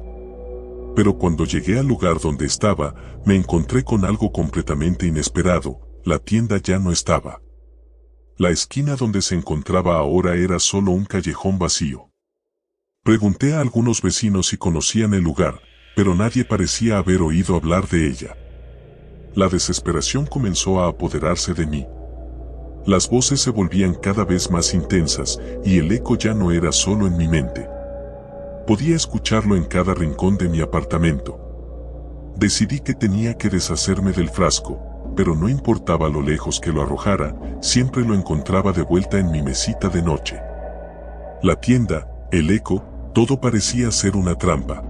Pero cuando llegué al lugar donde estaba, me encontré con algo completamente inesperado. La tienda ya no estaba. La esquina donde se encontraba ahora era solo un callejón vacío. Pregunté a algunos vecinos si conocían el lugar, pero nadie parecía haber oído hablar de ella. La desesperación comenzó a apoderarse de mí. Las voces se volvían cada vez más intensas, y el eco ya no era solo en mi mente. Podía escucharlo en cada rincón de mi apartamento. Decidí que tenía que deshacerme del frasco, pero no importaba lo lejos que lo arrojara, siempre lo encontraba de vuelta en mi mesita de noche. La tienda, el eco, todo parecía ser una trampa.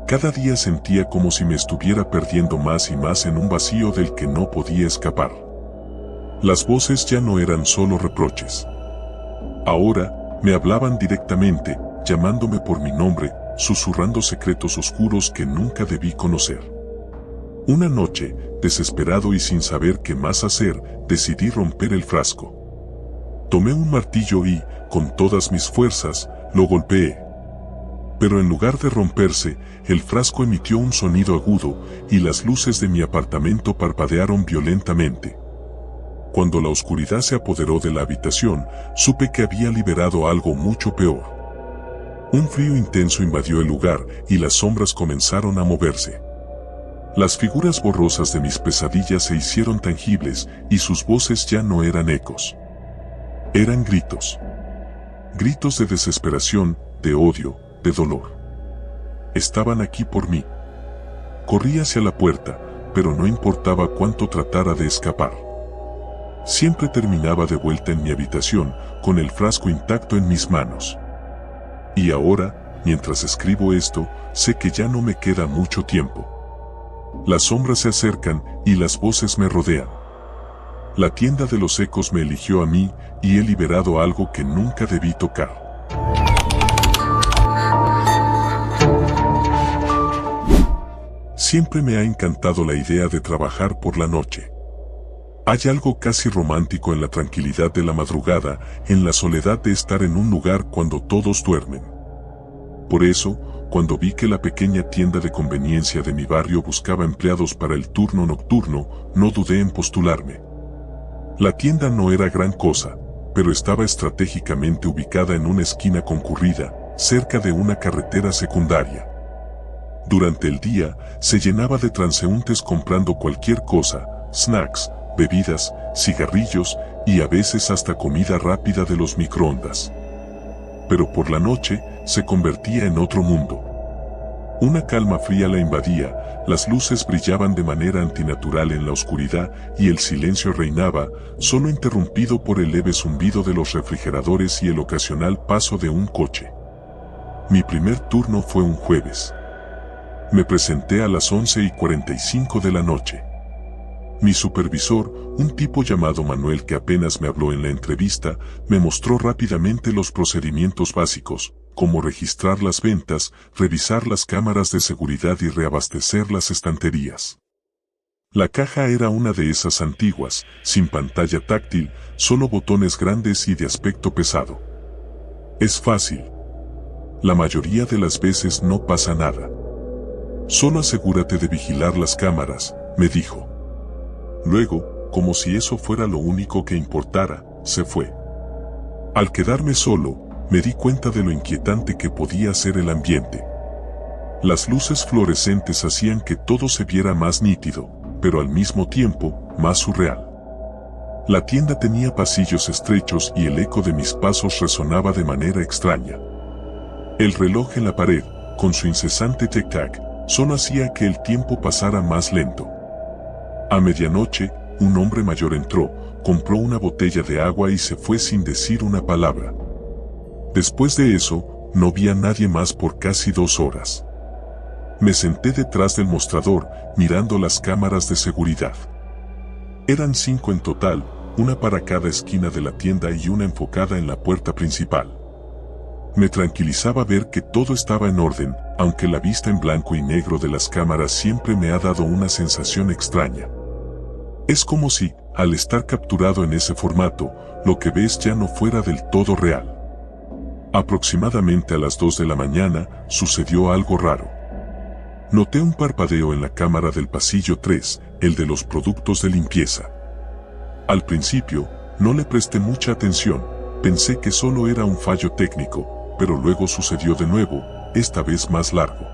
Cada día sentía como si me estuviera perdiendo más y más en un vacío del que no podía escapar. Las voces ya no eran solo reproches. Ahora, me hablaban directamente, llamándome por mi nombre, susurrando secretos oscuros que nunca debí conocer. Una noche, desesperado y sin saber qué más hacer, decidí romper el frasco. Tomé un martillo y, con todas mis fuerzas, lo golpeé. Pero en lugar de romperse, el frasco emitió un sonido agudo, y las luces de mi apartamento parpadearon violentamente. Cuando la oscuridad se apoderó de la habitación, supe que había liberado algo mucho peor. Un frío intenso invadió el lugar, y las sombras comenzaron a moverse. Las figuras borrosas de mis pesadillas se hicieron tangibles, y sus voces ya no eran ecos. Eran gritos. Gritos de desesperación, de odio, de dolor. Estaban aquí por mí. Corrí hacia la puerta, pero no importaba cuánto tratara de escapar. Siempre terminaba de vuelta en mi habitación, con el frasco intacto en mis manos. Y ahora, mientras escribo esto, sé que ya no me queda mucho tiempo. Las sombras se acercan, y las voces me rodean. La tienda de los ecos me eligió a mí, y he liberado algo que nunca debí tocar. Siempre me ha encantado la idea de trabajar por la noche. Hay algo casi romántico en la tranquilidad de la madrugada, en la soledad de estar en un lugar cuando todos duermen. Por eso, cuando vi que la pequeña tienda de conveniencia de mi barrio buscaba empleados para el turno nocturno, no dudé en postularme. La tienda no era gran cosa, pero estaba estratégicamente ubicada en una esquina concurrida, cerca de una carretera secundaria. Durante el día, se llenaba de transeúntes comprando cualquier cosa, snacks, bebidas, cigarrillos y a veces hasta comida rápida de los microondas. Pero por la noche, se convertía en otro mundo. Una calma fría la invadía, las luces brillaban de manera antinatural en la oscuridad y el silencio reinaba, solo interrumpido por el leve zumbido de los refrigeradores y el ocasional paso de un coche. Mi primer turno fue un jueves. Me presenté a las 11:45 de la noche. Mi supervisor, un tipo llamado Manuel que apenas me habló en la entrevista, me mostró rápidamente los procedimientos básicos, como registrar las ventas, revisar las cámaras de seguridad y reabastecer las estanterías. La caja era una de esas antiguas, sin pantalla táctil, solo botones grandes y de aspecto pesado. Es fácil. La mayoría de las veces no pasa nada. Solo asegúrate de vigilar las cámaras, me dijo. Luego, como si eso fuera lo único que importara, se fue. Al quedarme solo, me di cuenta de lo inquietante que podía ser el ambiente. Las luces fluorescentes hacían que todo se viera más nítido, pero al mismo tiempo, más surreal. La tienda tenía pasillos estrechos y el eco de mis pasos resonaba de manera extraña. El reloj en la pared, con su incesante tic-tac, solo hacía que el tiempo pasara más lento. A medianoche, un hombre mayor entró, compró una botella de agua y se fue sin decir una palabra. Después de eso, no vi a nadie más por casi 2 horas. Me senté detrás del mostrador, mirando las cámaras de seguridad. Eran 5 en total, una para cada esquina de la tienda y una enfocada en la puerta principal. Me tranquilizaba ver que todo estaba en orden, aunque la vista en blanco y negro de las cámaras siempre me ha dado una sensación extraña. Es como si, al estar capturado en ese formato, lo que ves ya no fuera del todo real. Aproximadamente a las 2 de la mañana, sucedió algo raro. Noté un parpadeo en la cámara del pasillo 3, el de los productos de limpieza. Al principio, no le presté mucha atención, pensé que solo era un fallo técnico, pero luego sucedió de nuevo, esta vez más largo.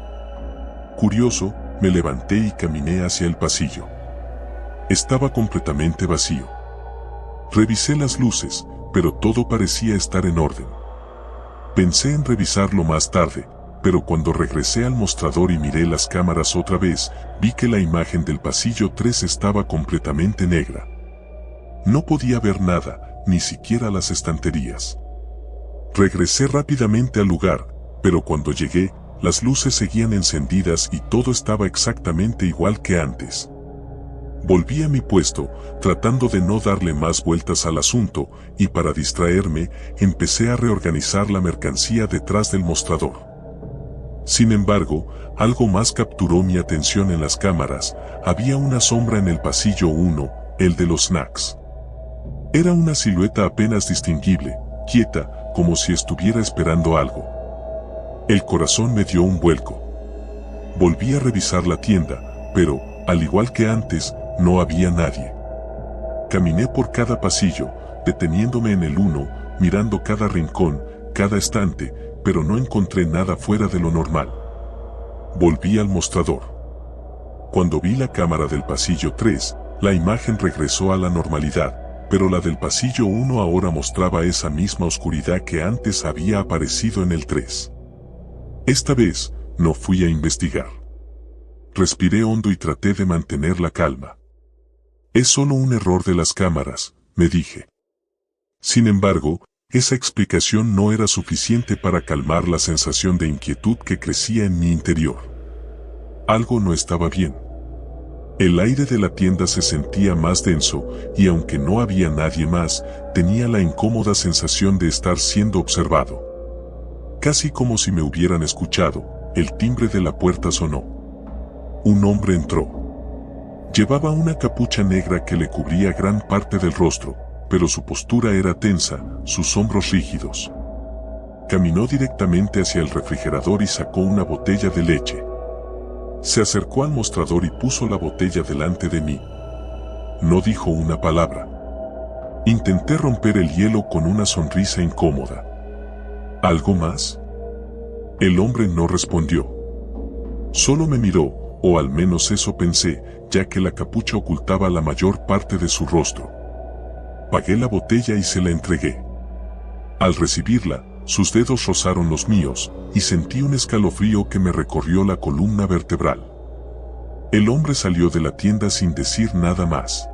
Curioso, me levanté y caminé hacia el pasillo. Estaba completamente vacío. Revisé las luces, pero todo parecía estar en orden. Pensé en revisarlo más tarde, pero cuando regresé al mostrador y miré las cámaras otra vez, vi que la imagen del pasillo 3 estaba completamente negra. No podía ver nada, ni siquiera las estanterías. Regresé rápidamente al lugar, pero cuando llegué, las luces seguían encendidas y todo estaba exactamente igual que antes. Volví a mi puesto, tratando de no darle más vueltas al asunto, y para distraerme, empecé a reorganizar la mercancía detrás del mostrador. Sin embargo, algo más capturó mi atención en las cámaras. Había una sombra en el pasillo 1, el de los snacks. Era una silueta apenas distinguible, quieta, como si estuviera esperando algo. El corazón me dio un vuelco. Volví a revisar la tienda, pero, al igual que antes, no había nadie. Caminé por cada pasillo, deteniéndome en el 1, mirando cada rincón, cada estante, pero no encontré nada fuera de lo normal. Volví al mostrador. Cuando vi la cámara del pasillo 3, la imagen regresó a la normalidad, pero la del pasillo 1 ahora mostraba esa misma oscuridad que antes había aparecido en el 3. Esta vez, no fui a investigar. Respiré hondo y traté de mantener la calma. Es solo un error de las cámaras, me dije. Sin embargo, esa explicación no era suficiente para calmar la sensación de inquietud que crecía en mi interior. Algo no estaba bien. El aire de la tienda se sentía más denso, y aunque no había nadie más, tenía la incómoda sensación de estar siendo observado. Casi como si me hubieran escuchado, el timbre de la puerta sonó. Un hombre entró. Llevaba una capucha negra que le cubría gran parte del rostro, pero su postura era tensa, sus hombros rígidos. Caminó directamente hacia el refrigerador y sacó una botella de leche. Se acercó al mostrador y puso la botella delante de mí. No dijo una palabra. Intenté romper el hielo con una sonrisa incómoda. ¿Algo más? El hombre no respondió. Solo me miró, o al menos eso pensé, ya que la capucha ocultaba la mayor parte de su rostro. Pagué la botella y se la entregué. Al recibirla, sus dedos rozaron los míos, y sentí un escalofrío que me recorrió la columna vertebral. El hombre salió de la tienda sin decir nada más.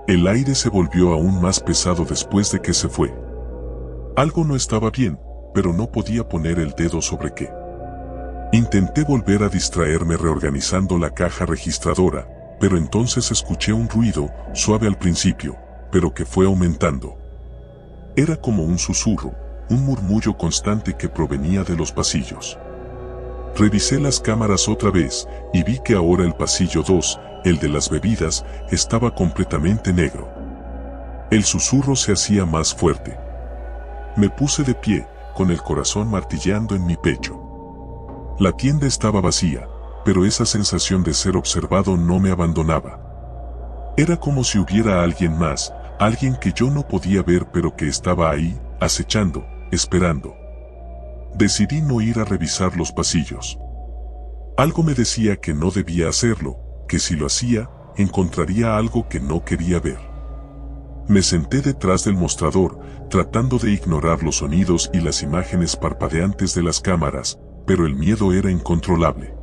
El aire se volvió aún más pesado después de que se fue. Algo no estaba bien, pero no podía poner el dedo sobre qué. Intenté volver a distraerme reorganizando la caja registradora, pero entonces escuché un ruido, suave al principio, pero que fue aumentando. Era como un susurro, un murmullo constante que provenía de los pasillos. Revisé las cámaras otra vez, y vi que ahora el pasillo 2, el de las bebidas, estaba completamente negro. El susurro se hacía más fuerte. Me puse de pie, con el corazón martilleando en mi pecho. La tienda estaba vacía, pero esa sensación de ser observado no me abandonaba. Era como si hubiera alguien más, alguien que yo no podía ver pero que estaba ahí, acechando, esperando. Decidí no ir a revisar los pasillos. Algo me decía que no debía hacerlo, que si lo hacía, encontraría algo que no quería ver. Me senté detrás del mostrador, tratando de ignorar los sonidos y las imágenes parpadeantes de las cámaras, pero el miedo era incontrolable.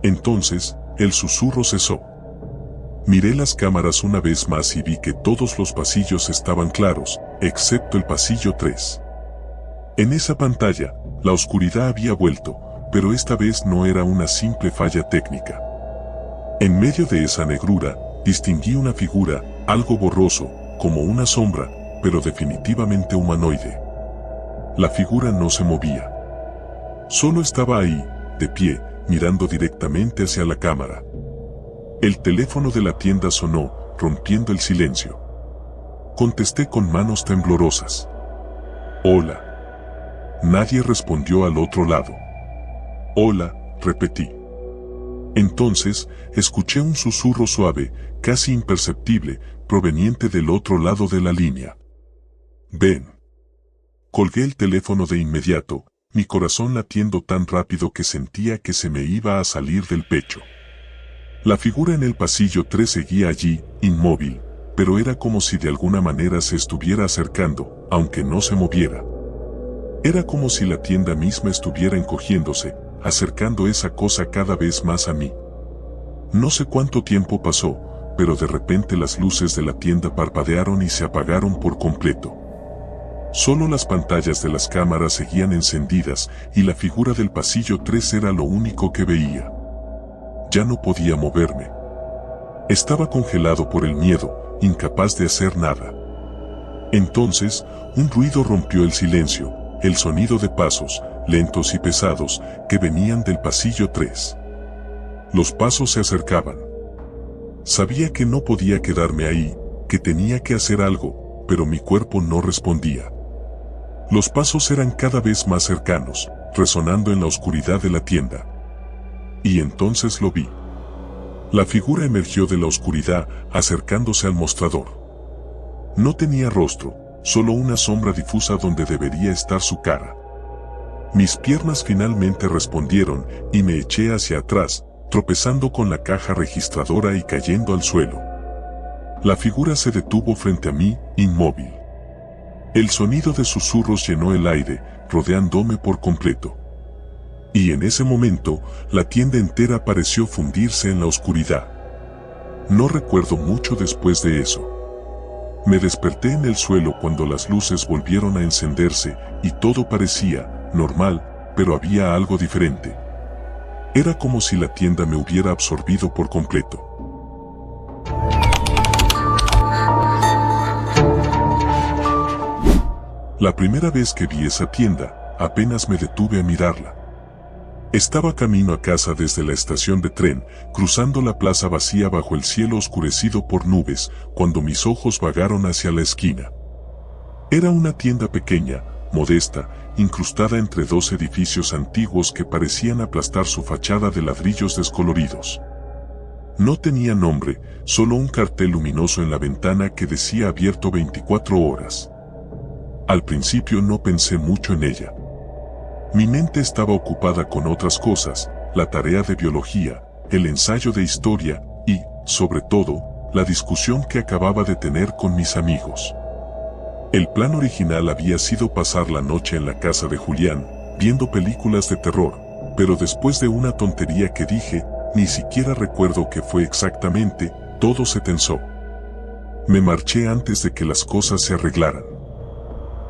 Entonces, el susurro cesó. Miré las cámaras una vez más y vi que todos los pasillos estaban claros, excepto el pasillo 3. En esa pantalla, la oscuridad había vuelto, pero esta vez no era una simple falla técnica. En medio de esa negrura, distinguí una figura, algo borroso, como una sombra, pero definitivamente humanoide. La figura no se movía. Solo estaba ahí, de pie, mirando directamente hacia la cámara. El teléfono de la tienda sonó, rompiendo el silencio. Contesté con manos temblorosas. Hola. Nadie respondió al otro lado. Hola, repetí. Entonces, escuché un susurro suave, casi imperceptible, proveniente del otro lado de la línea. Ven. Colgué el teléfono de inmediato, mi corazón latiendo tan rápido que sentía que se me iba a salir del pecho. La figura en el pasillo 3 seguía allí, inmóvil, pero era como si de alguna manera se estuviera acercando, aunque no se moviera. Era como si la tienda misma estuviera encogiéndose, acercando esa cosa cada vez más a mí. No sé cuánto tiempo pasó, pero de repente las luces de la tienda parpadearon y se apagaron por completo. Solo las pantallas de las cámaras seguían encendidas y la figura del pasillo 3 era lo único que veía. Ya no podía moverme. Estaba congelado por el miedo, incapaz de hacer nada. Entonces, un ruido rompió el silencio, el sonido de pasos, lentos y pesados, que venían del pasillo 3. Los pasos se acercaban. Sabía que no podía quedarme ahí, que tenía que hacer algo, pero mi cuerpo no respondía. Los pasos eran cada vez más cercanos, resonando en la oscuridad de la tienda. Y entonces lo vi. La figura emergió de la oscuridad, acercándose al mostrador. No tenía rostro, solo una sombra difusa donde debería estar su cara. Mis piernas finalmente respondieron, y me eché hacia atrás, tropezando con la caja registradora y cayendo al suelo. La figura se detuvo frente a mí, inmóvil. El sonido de susurros llenó el aire, rodeándome por completo. Y en ese momento, la tienda entera pareció fundirse en la oscuridad. No recuerdo mucho después de eso. Me desperté en el suelo cuando las luces volvieron a encenderse, y todo parecía normal, pero había algo diferente. Era como si la tienda me hubiera absorbido por completo. La primera vez que vi esa tienda, apenas me detuve a mirarla. Estaba camino a casa desde la estación de tren, cruzando la plaza vacía bajo el cielo oscurecido por nubes, cuando mis ojos vagaron hacia la esquina. Era una tienda pequeña, modesta, incrustada entre dos edificios antiguos que parecían aplastar su fachada de ladrillos descoloridos. No tenía nombre, solo un cartel luminoso en la ventana que decía abierto 24 horas. Al principio no pensé mucho en ella. Mi mente estaba ocupada con otras cosas, la tarea de biología, el ensayo de historia y, sobre todo, la discusión que acababa de tener con mis amigos. El plan original había sido pasar la noche en la casa de Julián, viendo películas de terror, pero después de una tontería que dije, ni siquiera recuerdo qué fue exactamente, todo se tensó. Me marché antes de que las cosas se arreglaran.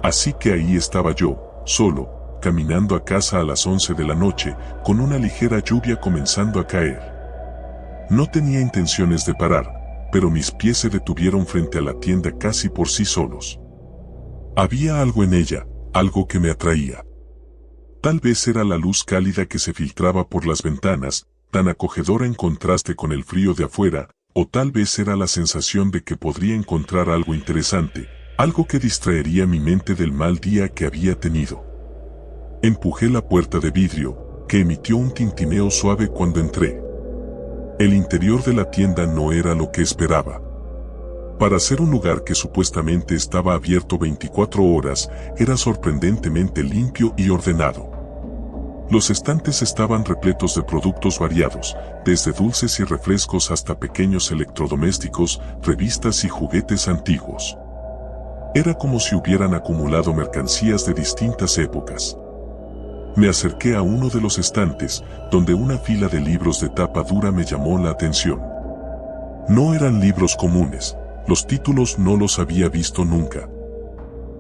Así que ahí estaba yo, solo, caminando a casa a las 11 de la noche, con una ligera lluvia comenzando a caer. No tenía intenciones de parar, pero mis pies se detuvieron frente a la tienda casi por sí solos. Había algo en ella, algo que me atraía. Tal vez era la luz cálida que se filtraba por las ventanas, tan acogedora en contraste con el frío de afuera, o tal vez era la sensación de que podría encontrar algo interesante, algo que distraería mi mente del mal día que había tenido. Empujé la puerta de vidrio, que emitió un tintineo suave cuando entré. El interior de la tienda no era lo que esperaba. Para ser un lugar que supuestamente estaba abierto 24 horas, era sorprendentemente limpio y ordenado. Los estantes estaban repletos de productos variados, desde dulces y refrescos hasta pequeños electrodomésticos, revistas y juguetes antiguos. Era como si hubieran acumulado mercancías de distintas épocas. Me acerqué a uno de los estantes, donde una fila de libros de tapa dura me llamó la atención. No eran libros comunes, los títulos no los había visto nunca.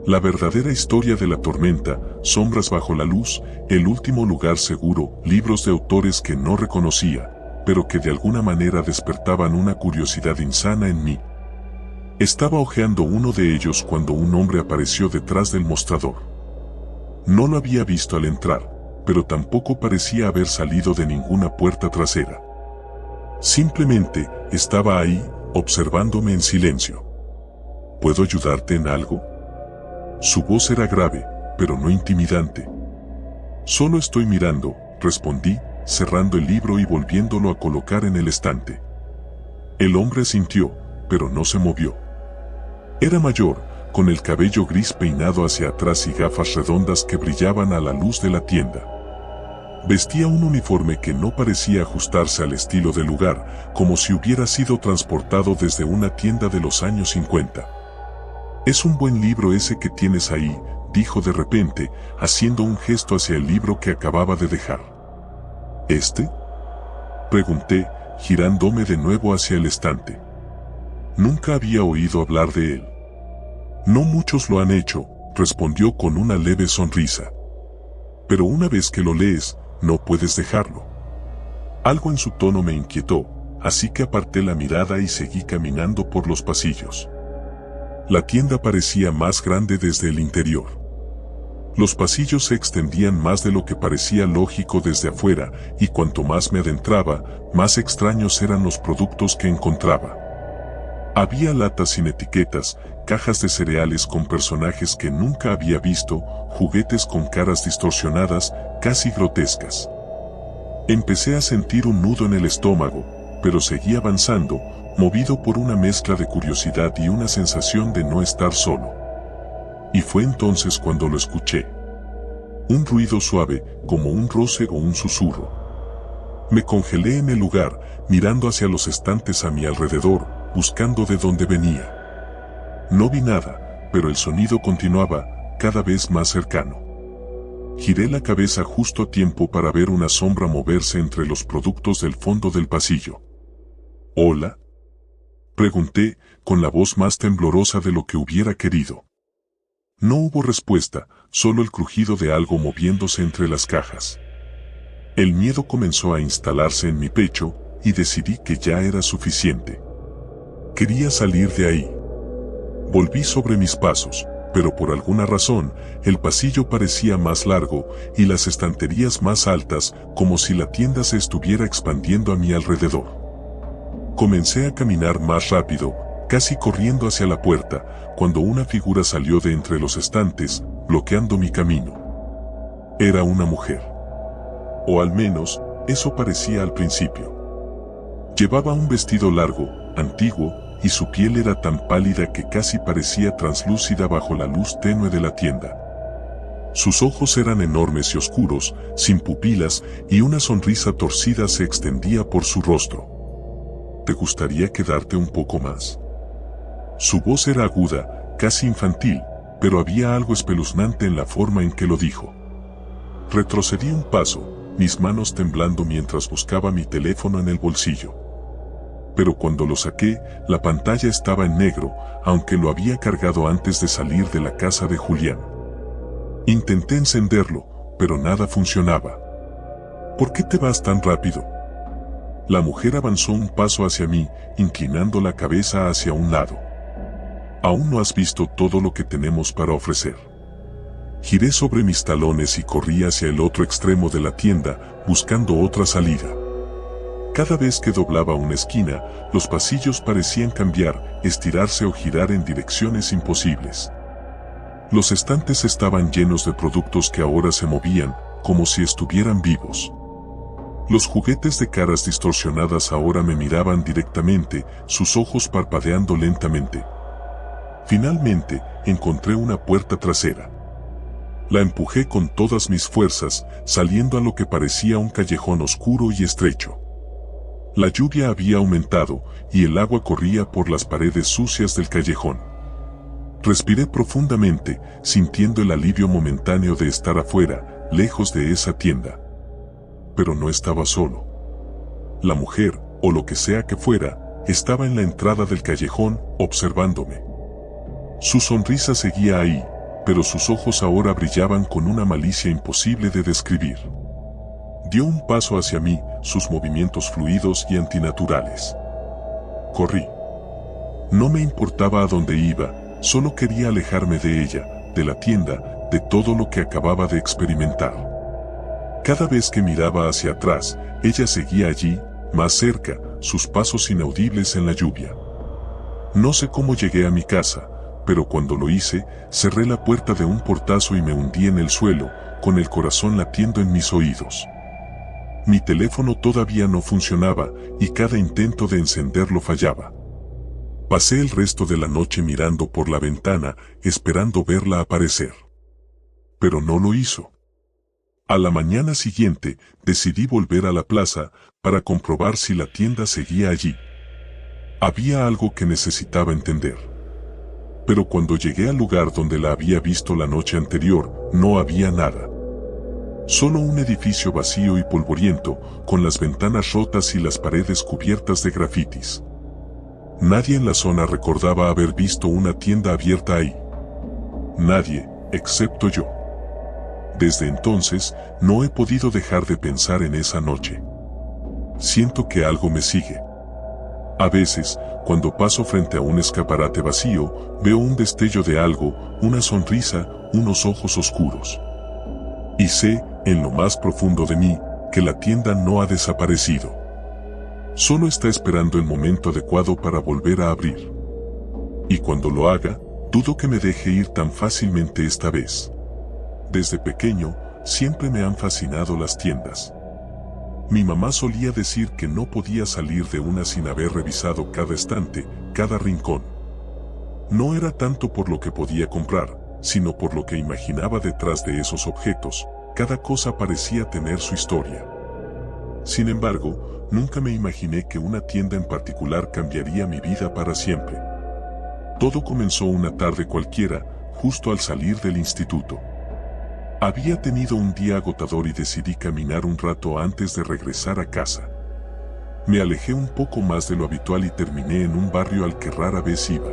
La verdadera historia de la tormenta, Sombras bajo la luz, El último lugar seguro, libros de autores que no reconocía, pero que de alguna manera despertaban una curiosidad insana en mí. Estaba hojeando uno de ellos cuando un hombre apareció detrás del mostrador. No lo había visto al entrar, pero tampoco parecía haber salido de ninguna puerta trasera. Simplemente estaba ahí, observándome en silencio. ¿Puedo ayudarte en algo? Su voz era grave, pero no intimidante. Solo estoy mirando, respondí, cerrando el libro y volviéndolo a colocar en el estante. El hombre asintió, pero no se movió. Era mayor, con el cabello gris peinado hacia atrás y gafas redondas que brillaban a la luz de la tienda. Vestía un uniforme que no parecía ajustarse al estilo del lugar, como si hubiera sido transportado desde una tienda de los años 50. «Es un buen libro ese que tienes ahí», dijo de repente, haciendo un gesto hacia el libro que acababa de dejar. ¿Este?, pregunté, girándome de nuevo hacia el estante. Nunca había oído hablar de él. «No muchos lo han hecho», respondió con una leve sonrisa. «Pero una vez que lo lees, no puedes dejarlo». Algo en su tono me inquietó, así que aparté la mirada y seguí caminando por los pasillos. La tienda parecía más grande desde el interior. Los pasillos se extendían más de lo que parecía lógico desde afuera, y cuanto más me adentraba, más extraños eran los productos que encontraba. Había latas sin etiquetas, cajas de cereales con personajes que nunca había visto, juguetes con caras distorsionadas, casi grotescas. Empecé a sentir un nudo en el estómago, pero seguí avanzando, movido por una mezcla de curiosidad y una sensación de no estar solo. Y fue entonces cuando lo escuché. Un ruido suave, como un roce o un susurro. Me congelé en el lugar, mirando hacia los estantes a mi alrededor, buscando de dónde venía. No vi nada, pero el sonido continuaba, cada vez más cercano. Giré la cabeza justo a tiempo para ver una sombra moverse entre los productos del fondo del pasillo. «¿Hola?», pregunté, con la voz más temblorosa de lo que hubiera querido. No hubo respuesta, solo el crujido de algo moviéndose entre las cajas. El miedo comenzó a instalarse en mi pecho, y decidí que ya era suficiente. Quería salir de ahí. Volví sobre mis pasos, pero por alguna razón, el pasillo parecía más largo, y las estanterías más altas, como si la tienda se estuviera expandiendo a mi alrededor. Comencé a caminar más rápido, casi corriendo hacia la puerta, cuando una figura salió de entre los estantes, bloqueando mi camino. Era una mujer. O al menos, eso parecía al principio. Llevaba un vestido largo, antiguo, y su piel era tan pálida que casi parecía translúcida bajo la luz tenue de la tienda. Sus ojos eran enormes y oscuros, sin pupilas, y una sonrisa torcida se extendía por su rostro. ¿Te gustaría quedarte un poco más? Su voz era aguda, casi infantil, pero había algo espeluznante en la forma en que lo dijo. Retrocedí un paso, mis manos temblando mientras buscaba mi teléfono en el bolsillo. Pero cuando lo saqué, la pantalla estaba en negro, aunque lo había cargado antes de salir de la casa de Julián. Intenté encenderlo, pero nada funcionaba. ¿Por qué te vas tan rápido? La mujer avanzó un paso hacia mí, inclinando la cabeza hacia un lado. Aún no has visto todo lo que tenemos para ofrecer. Giré sobre mis talones y corrí hacia el otro extremo de la tienda, buscando otra salida. Cada vez que doblaba una esquina, los pasillos parecían cambiar, estirarse o girar en direcciones imposibles. Los estantes estaban llenos de productos que ahora se movían, como si estuvieran vivos. Los juguetes de caras distorsionadas ahora me miraban directamente, sus ojos parpadeando lentamente. Finalmente, encontré una puerta trasera. La empujé con todas mis fuerzas, saliendo a lo que parecía un callejón oscuro y estrecho. La lluvia había aumentado, y el agua corría por las paredes sucias del callejón. Respiré profundamente, sintiendo el alivio momentáneo de estar afuera, lejos de esa tienda. Pero no estaba solo. La mujer, o lo que sea que fuera, estaba en la entrada del callejón, observándome. Su sonrisa seguía ahí, pero sus ojos ahora brillaban con una malicia imposible de describir. Dio un paso hacia mí, sus movimientos fluidos y antinaturales. Corrí. No me importaba a dónde iba, solo quería alejarme de ella, de la tienda, de todo lo que acababa de experimentar. Cada vez que miraba hacia atrás, ella seguía allí, más cerca, sus pasos inaudibles en la lluvia. No sé cómo llegué a mi casa, pero cuando lo hice, cerré la puerta de un portazo y me hundí en el suelo, con el corazón latiendo en mis oídos. Mi teléfono todavía no funcionaba, y cada intento de encenderlo fallaba. Pasé el resto de la noche mirando por la ventana, esperando verla aparecer. Pero no lo hizo. A la mañana siguiente, decidí volver a la plaza, para comprobar si la tienda seguía allí. Había algo que necesitaba entender. Pero cuando llegué al lugar donde la había visto la noche anterior, no había nada. Solo un edificio vacío y polvoriento, con las ventanas rotas y las paredes cubiertas de grafitis. Nadie en la zona recordaba haber visto una tienda abierta ahí. Nadie, excepto yo. Desde entonces, no he podido dejar de pensar en esa noche. Siento que algo me sigue. A veces, cuando paso frente a un escaparate vacío, veo un destello de algo, una sonrisa, unos ojos oscuros. Y sé, en lo más profundo de mí, que la tienda no ha desaparecido. Solo está esperando el momento adecuado para volver a abrir. Y cuando lo haga, dudo que me deje ir tan fácilmente esta vez. Desde pequeño, siempre me han fascinado las tiendas. Mi mamá solía decir que no podía salir de una sin haber revisado cada estante, cada rincón. No era tanto por lo que podía comprar, sino por lo que imaginaba detrás de esos objetos. Cada cosa parecía tener su historia. Sin embargo, nunca me imaginé que una tienda en particular cambiaría mi vida para siempre. Todo comenzó una tarde cualquiera, justo al salir del instituto. Había tenido un día agotador y decidí caminar un rato antes de regresar a casa. Me alejé un poco más de lo habitual y terminé en un barrio al que rara vez iba.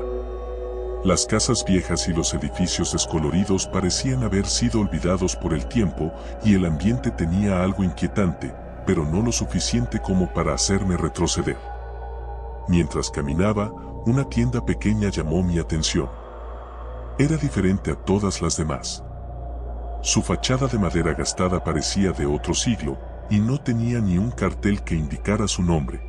Las casas viejas y los edificios descoloridos parecían haber sido olvidados por el tiempo y el ambiente tenía algo inquietante, pero no lo suficiente como para hacerme retroceder. Mientras caminaba, una tienda pequeña llamó mi atención. Era diferente a todas las demás. Su fachada de madera gastada parecía de otro siglo, y no tenía ni un cartel que indicara su nombre.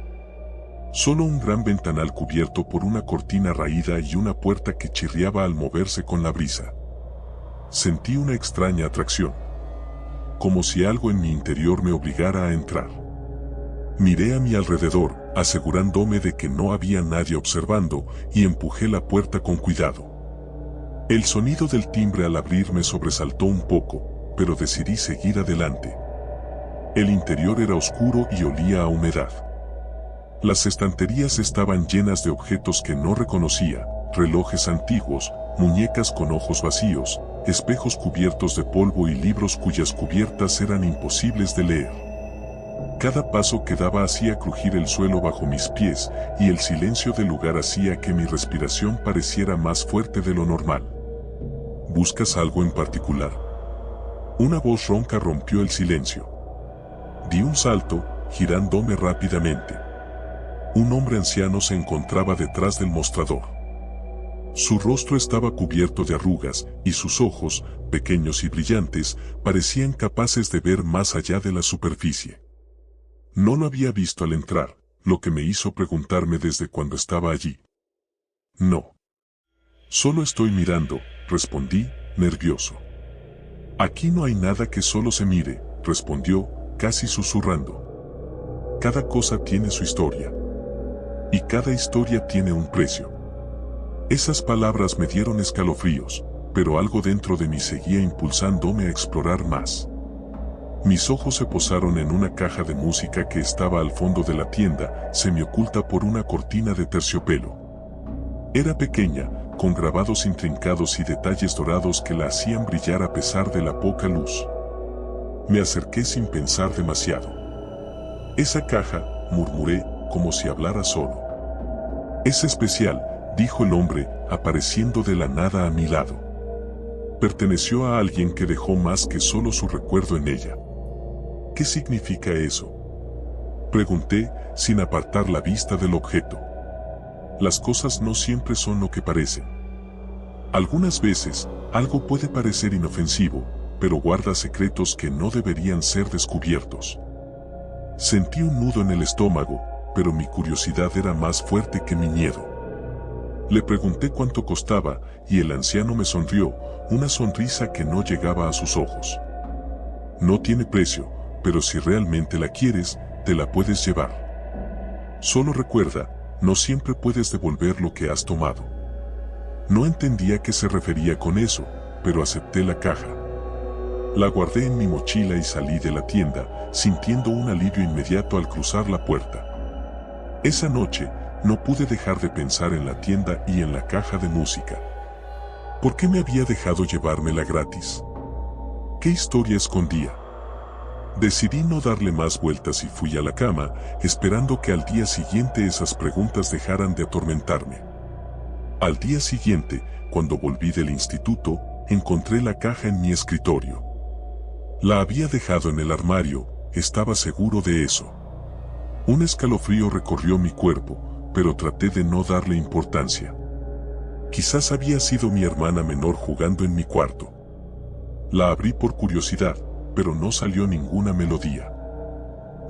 Solo un gran ventanal cubierto por una cortina raída y una puerta que chirriaba al moverse con la brisa. Sentí una extraña atracción. Como si algo en mi interior me obligara a entrar. Miré a mi alrededor, asegurándome de que no había nadie observando, y empujé la puerta con cuidado. El sonido del timbre al abrir me sobresaltó un poco, pero decidí seguir adelante. El interior era oscuro y olía a humedad. Las estanterías estaban llenas de objetos que no reconocía, relojes antiguos, muñecas con ojos vacíos, espejos cubiertos de polvo y libros cuyas cubiertas eran imposibles de leer. Cada paso que daba hacía crujir el suelo bajo mis pies, y el silencio del lugar hacía que mi respiración pareciera más fuerte de lo normal. ¿Buscas algo en particular? Una voz ronca rompió el silencio. Di un salto, girándome rápidamente. Un hombre anciano se encontraba detrás del mostrador. Su rostro estaba cubierto de arrugas, y sus ojos, pequeños y brillantes, parecían capaces de ver más allá de la superficie. No lo había visto al entrar, lo que me hizo preguntarme desde cuando estaba allí. No. Solo estoy mirando, respondí, nervioso. Aquí no hay nada que solo se mire, respondió, casi susurrando. Cada cosa tiene su historia. Y cada historia tiene un precio. Esas palabras me dieron escalofríos, pero algo dentro de mí seguía impulsándome a explorar más. Mis ojos se posaron en una caja de música que estaba al fondo de la tienda, semioculta por una cortina de terciopelo. Era pequeña, con grabados intrincados y detalles dorados que la hacían brillar a pesar de la poca luz. Me acerqué sin pensar demasiado. Esa caja, murmuré, como si hablara solo. Es especial, dijo el hombre, apareciendo de la nada a mi lado. Perteneció a alguien que dejó más que solo su recuerdo en ella. ¿Qué significa eso? Pregunté, sin apartar la vista del objeto. Las cosas no siempre son lo que parecen. Algunas veces, algo puede parecer inofensivo, pero guarda secretos que no deberían ser descubiertos. Sentí un nudo en el estómago, pero mi curiosidad era más fuerte que mi miedo. Le pregunté cuánto costaba, y el anciano me sonrió, una sonrisa que no llegaba a sus ojos. No tiene precio, pero si realmente la quieres, te la puedes llevar. Solo recuerda, no siempre puedes devolver lo que has tomado. No entendía a qué se refería con eso, pero acepté la caja. La guardé en mi mochila y salí de la tienda, sintiendo un alivio inmediato al cruzar la puerta. Esa noche, no pude dejar de pensar en la tienda y en la caja de música. ¿Por qué me había dejado llevármela gratis? ¿Qué historia escondía? Decidí no darle más vueltas y fui a la cama, esperando que al día siguiente esas preguntas dejaran de atormentarme. Al día siguiente, cuando volví del instituto, encontré la caja en mi escritorio. La había dejado en el armario, estaba seguro de eso. Un escalofrío recorrió mi cuerpo, pero traté de no darle importancia. Quizás había sido mi hermana menor jugando en mi cuarto. La abrí por curiosidad, pero no salió ninguna melodía.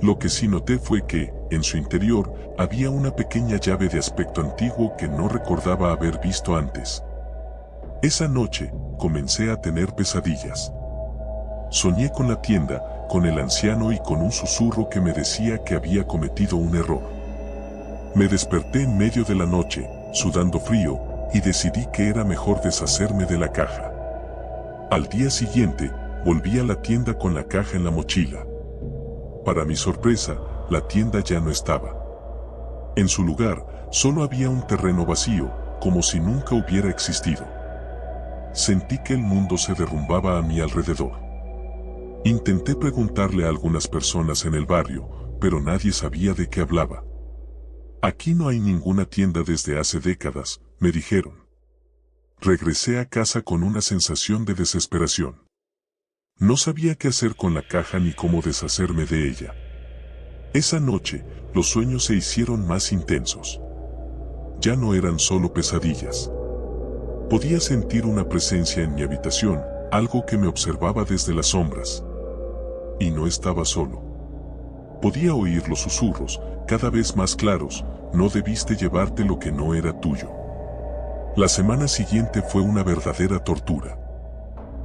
Lo que sí noté fue que, en su interior, había una pequeña llave de aspecto antiguo que no recordaba haber visto antes. Esa noche, comencé a tener pesadillas. Soñé con la tienda, con el anciano y con un susurro que me decía que había cometido un error. Me desperté en medio de la noche, sudando frío, y decidí que era mejor deshacerme de la caja. Al día siguiente, volví a la tienda con la caja en la mochila. Para mi sorpresa, la tienda ya no estaba. En su lugar, solo había un terreno vacío, como si nunca hubiera existido. Sentí que el mundo se derrumbaba a mi alrededor. Intenté preguntarle a algunas personas en el barrio, pero nadie sabía de qué hablaba. Aquí no hay ninguna tienda desde hace décadas, me dijeron. Regresé a casa con una sensación de desesperación. No sabía qué hacer con la caja ni cómo deshacerme de ella. Esa noche, los sueños se hicieron más intensos. Ya no eran solo pesadillas. Podía sentir una presencia en mi habitación, algo que me observaba desde las sombras. Y no estaba solo. Podía oír los susurros, cada vez más claros: no debiste llevarte lo que no era tuyo. La semana siguiente fue una verdadera tortura.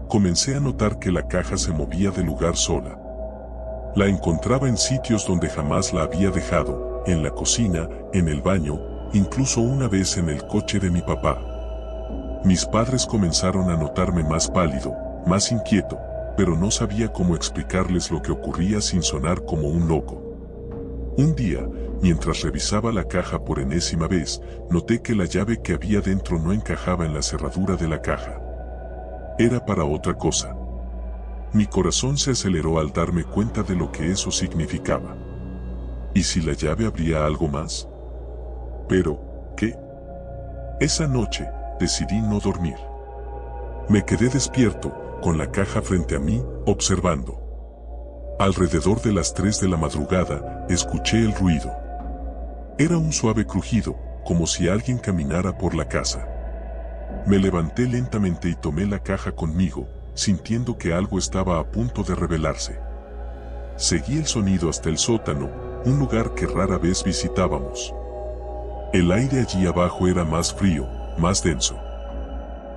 Comencé a notar que la caja se movía de lugar sola. La encontraba en sitios donde jamás la había dejado, en la cocina, en el baño, incluso una vez en el coche de mi papá. Mis padres comenzaron a notarme más pálido, más inquieto, pero no sabía cómo explicarles lo que ocurría sin sonar como un loco. Un día, mientras revisaba la caja por enésima vez, noté que la llave que había dentro no encajaba en la cerradura de la caja. Era para otra cosa. Mi corazón se aceleró al darme cuenta de lo que eso significaba. ¿Y si la llave abría algo más? Pero, ¿qué? Esa noche, decidí no dormir. Me quedé despierto, con la caja frente a mí, observando. Alrededor de las 3 de la madrugada, escuché el ruido. Era un suave crujido, como si alguien caminara por la casa. Me levanté lentamente y tomé la caja conmigo, sintiendo que algo estaba a punto de revelarse. Seguí el sonido hasta el sótano, un lugar que rara vez visitábamos. El aire allí abajo era más frío, más denso.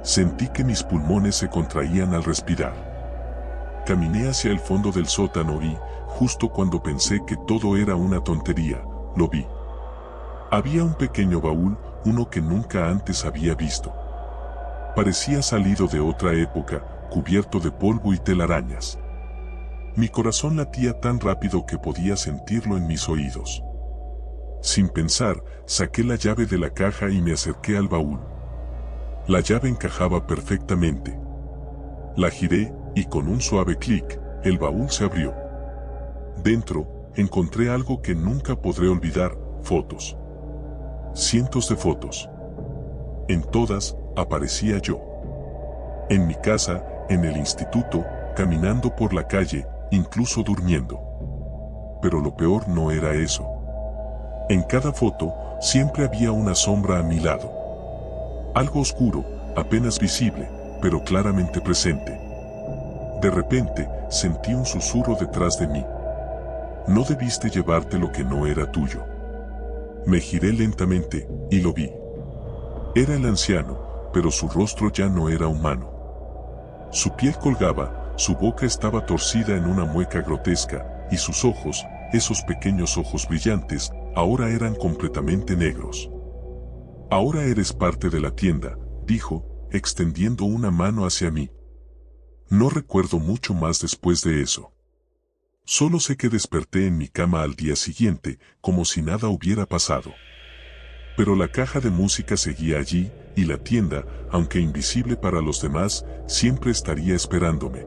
Sentí que mis pulmones se contraían al respirar. Caminé hacia el fondo del sótano y, justo cuando pensé que todo era una tontería, lo vi. Había un pequeño baúl, uno que nunca antes había visto. Parecía salido de otra época, cubierto de polvo y telarañas. Mi corazón latía tan rápido que podía sentirlo en mis oídos. Sin pensar, saqué la llave de la caja y me acerqué al baúl. La llave encajaba perfectamente. La giré, y con un suave clic, el baúl se abrió. Dentro, encontré algo que nunca podré olvidar: fotos. Cientos de fotos. En todas, aparecía yo. En mi casa, en el instituto, caminando por la calle, incluso durmiendo. Pero lo peor no era eso. En cada foto, siempre había una sombra a mi lado. Algo oscuro, apenas visible, pero claramente presente. De repente, sentí un susurro detrás de mí. No debiste llevarte lo que no era tuyo. Me giré lentamente, y lo vi. Era el anciano, pero su rostro ya no era humano. Su piel colgaba, su boca estaba torcida en una mueca grotesca, y sus ojos, esos pequeños ojos brillantes, ahora eran completamente negros. Ahora eres parte de la tienda, dijo, extendiendo una mano hacia mí. No recuerdo mucho más después de eso. Solo sé que desperté en mi cama al día siguiente, como si nada hubiera pasado. Pero la caja de música seguía allí, y la tienda, aunque invisible para los demás, siempre estaría esperándome.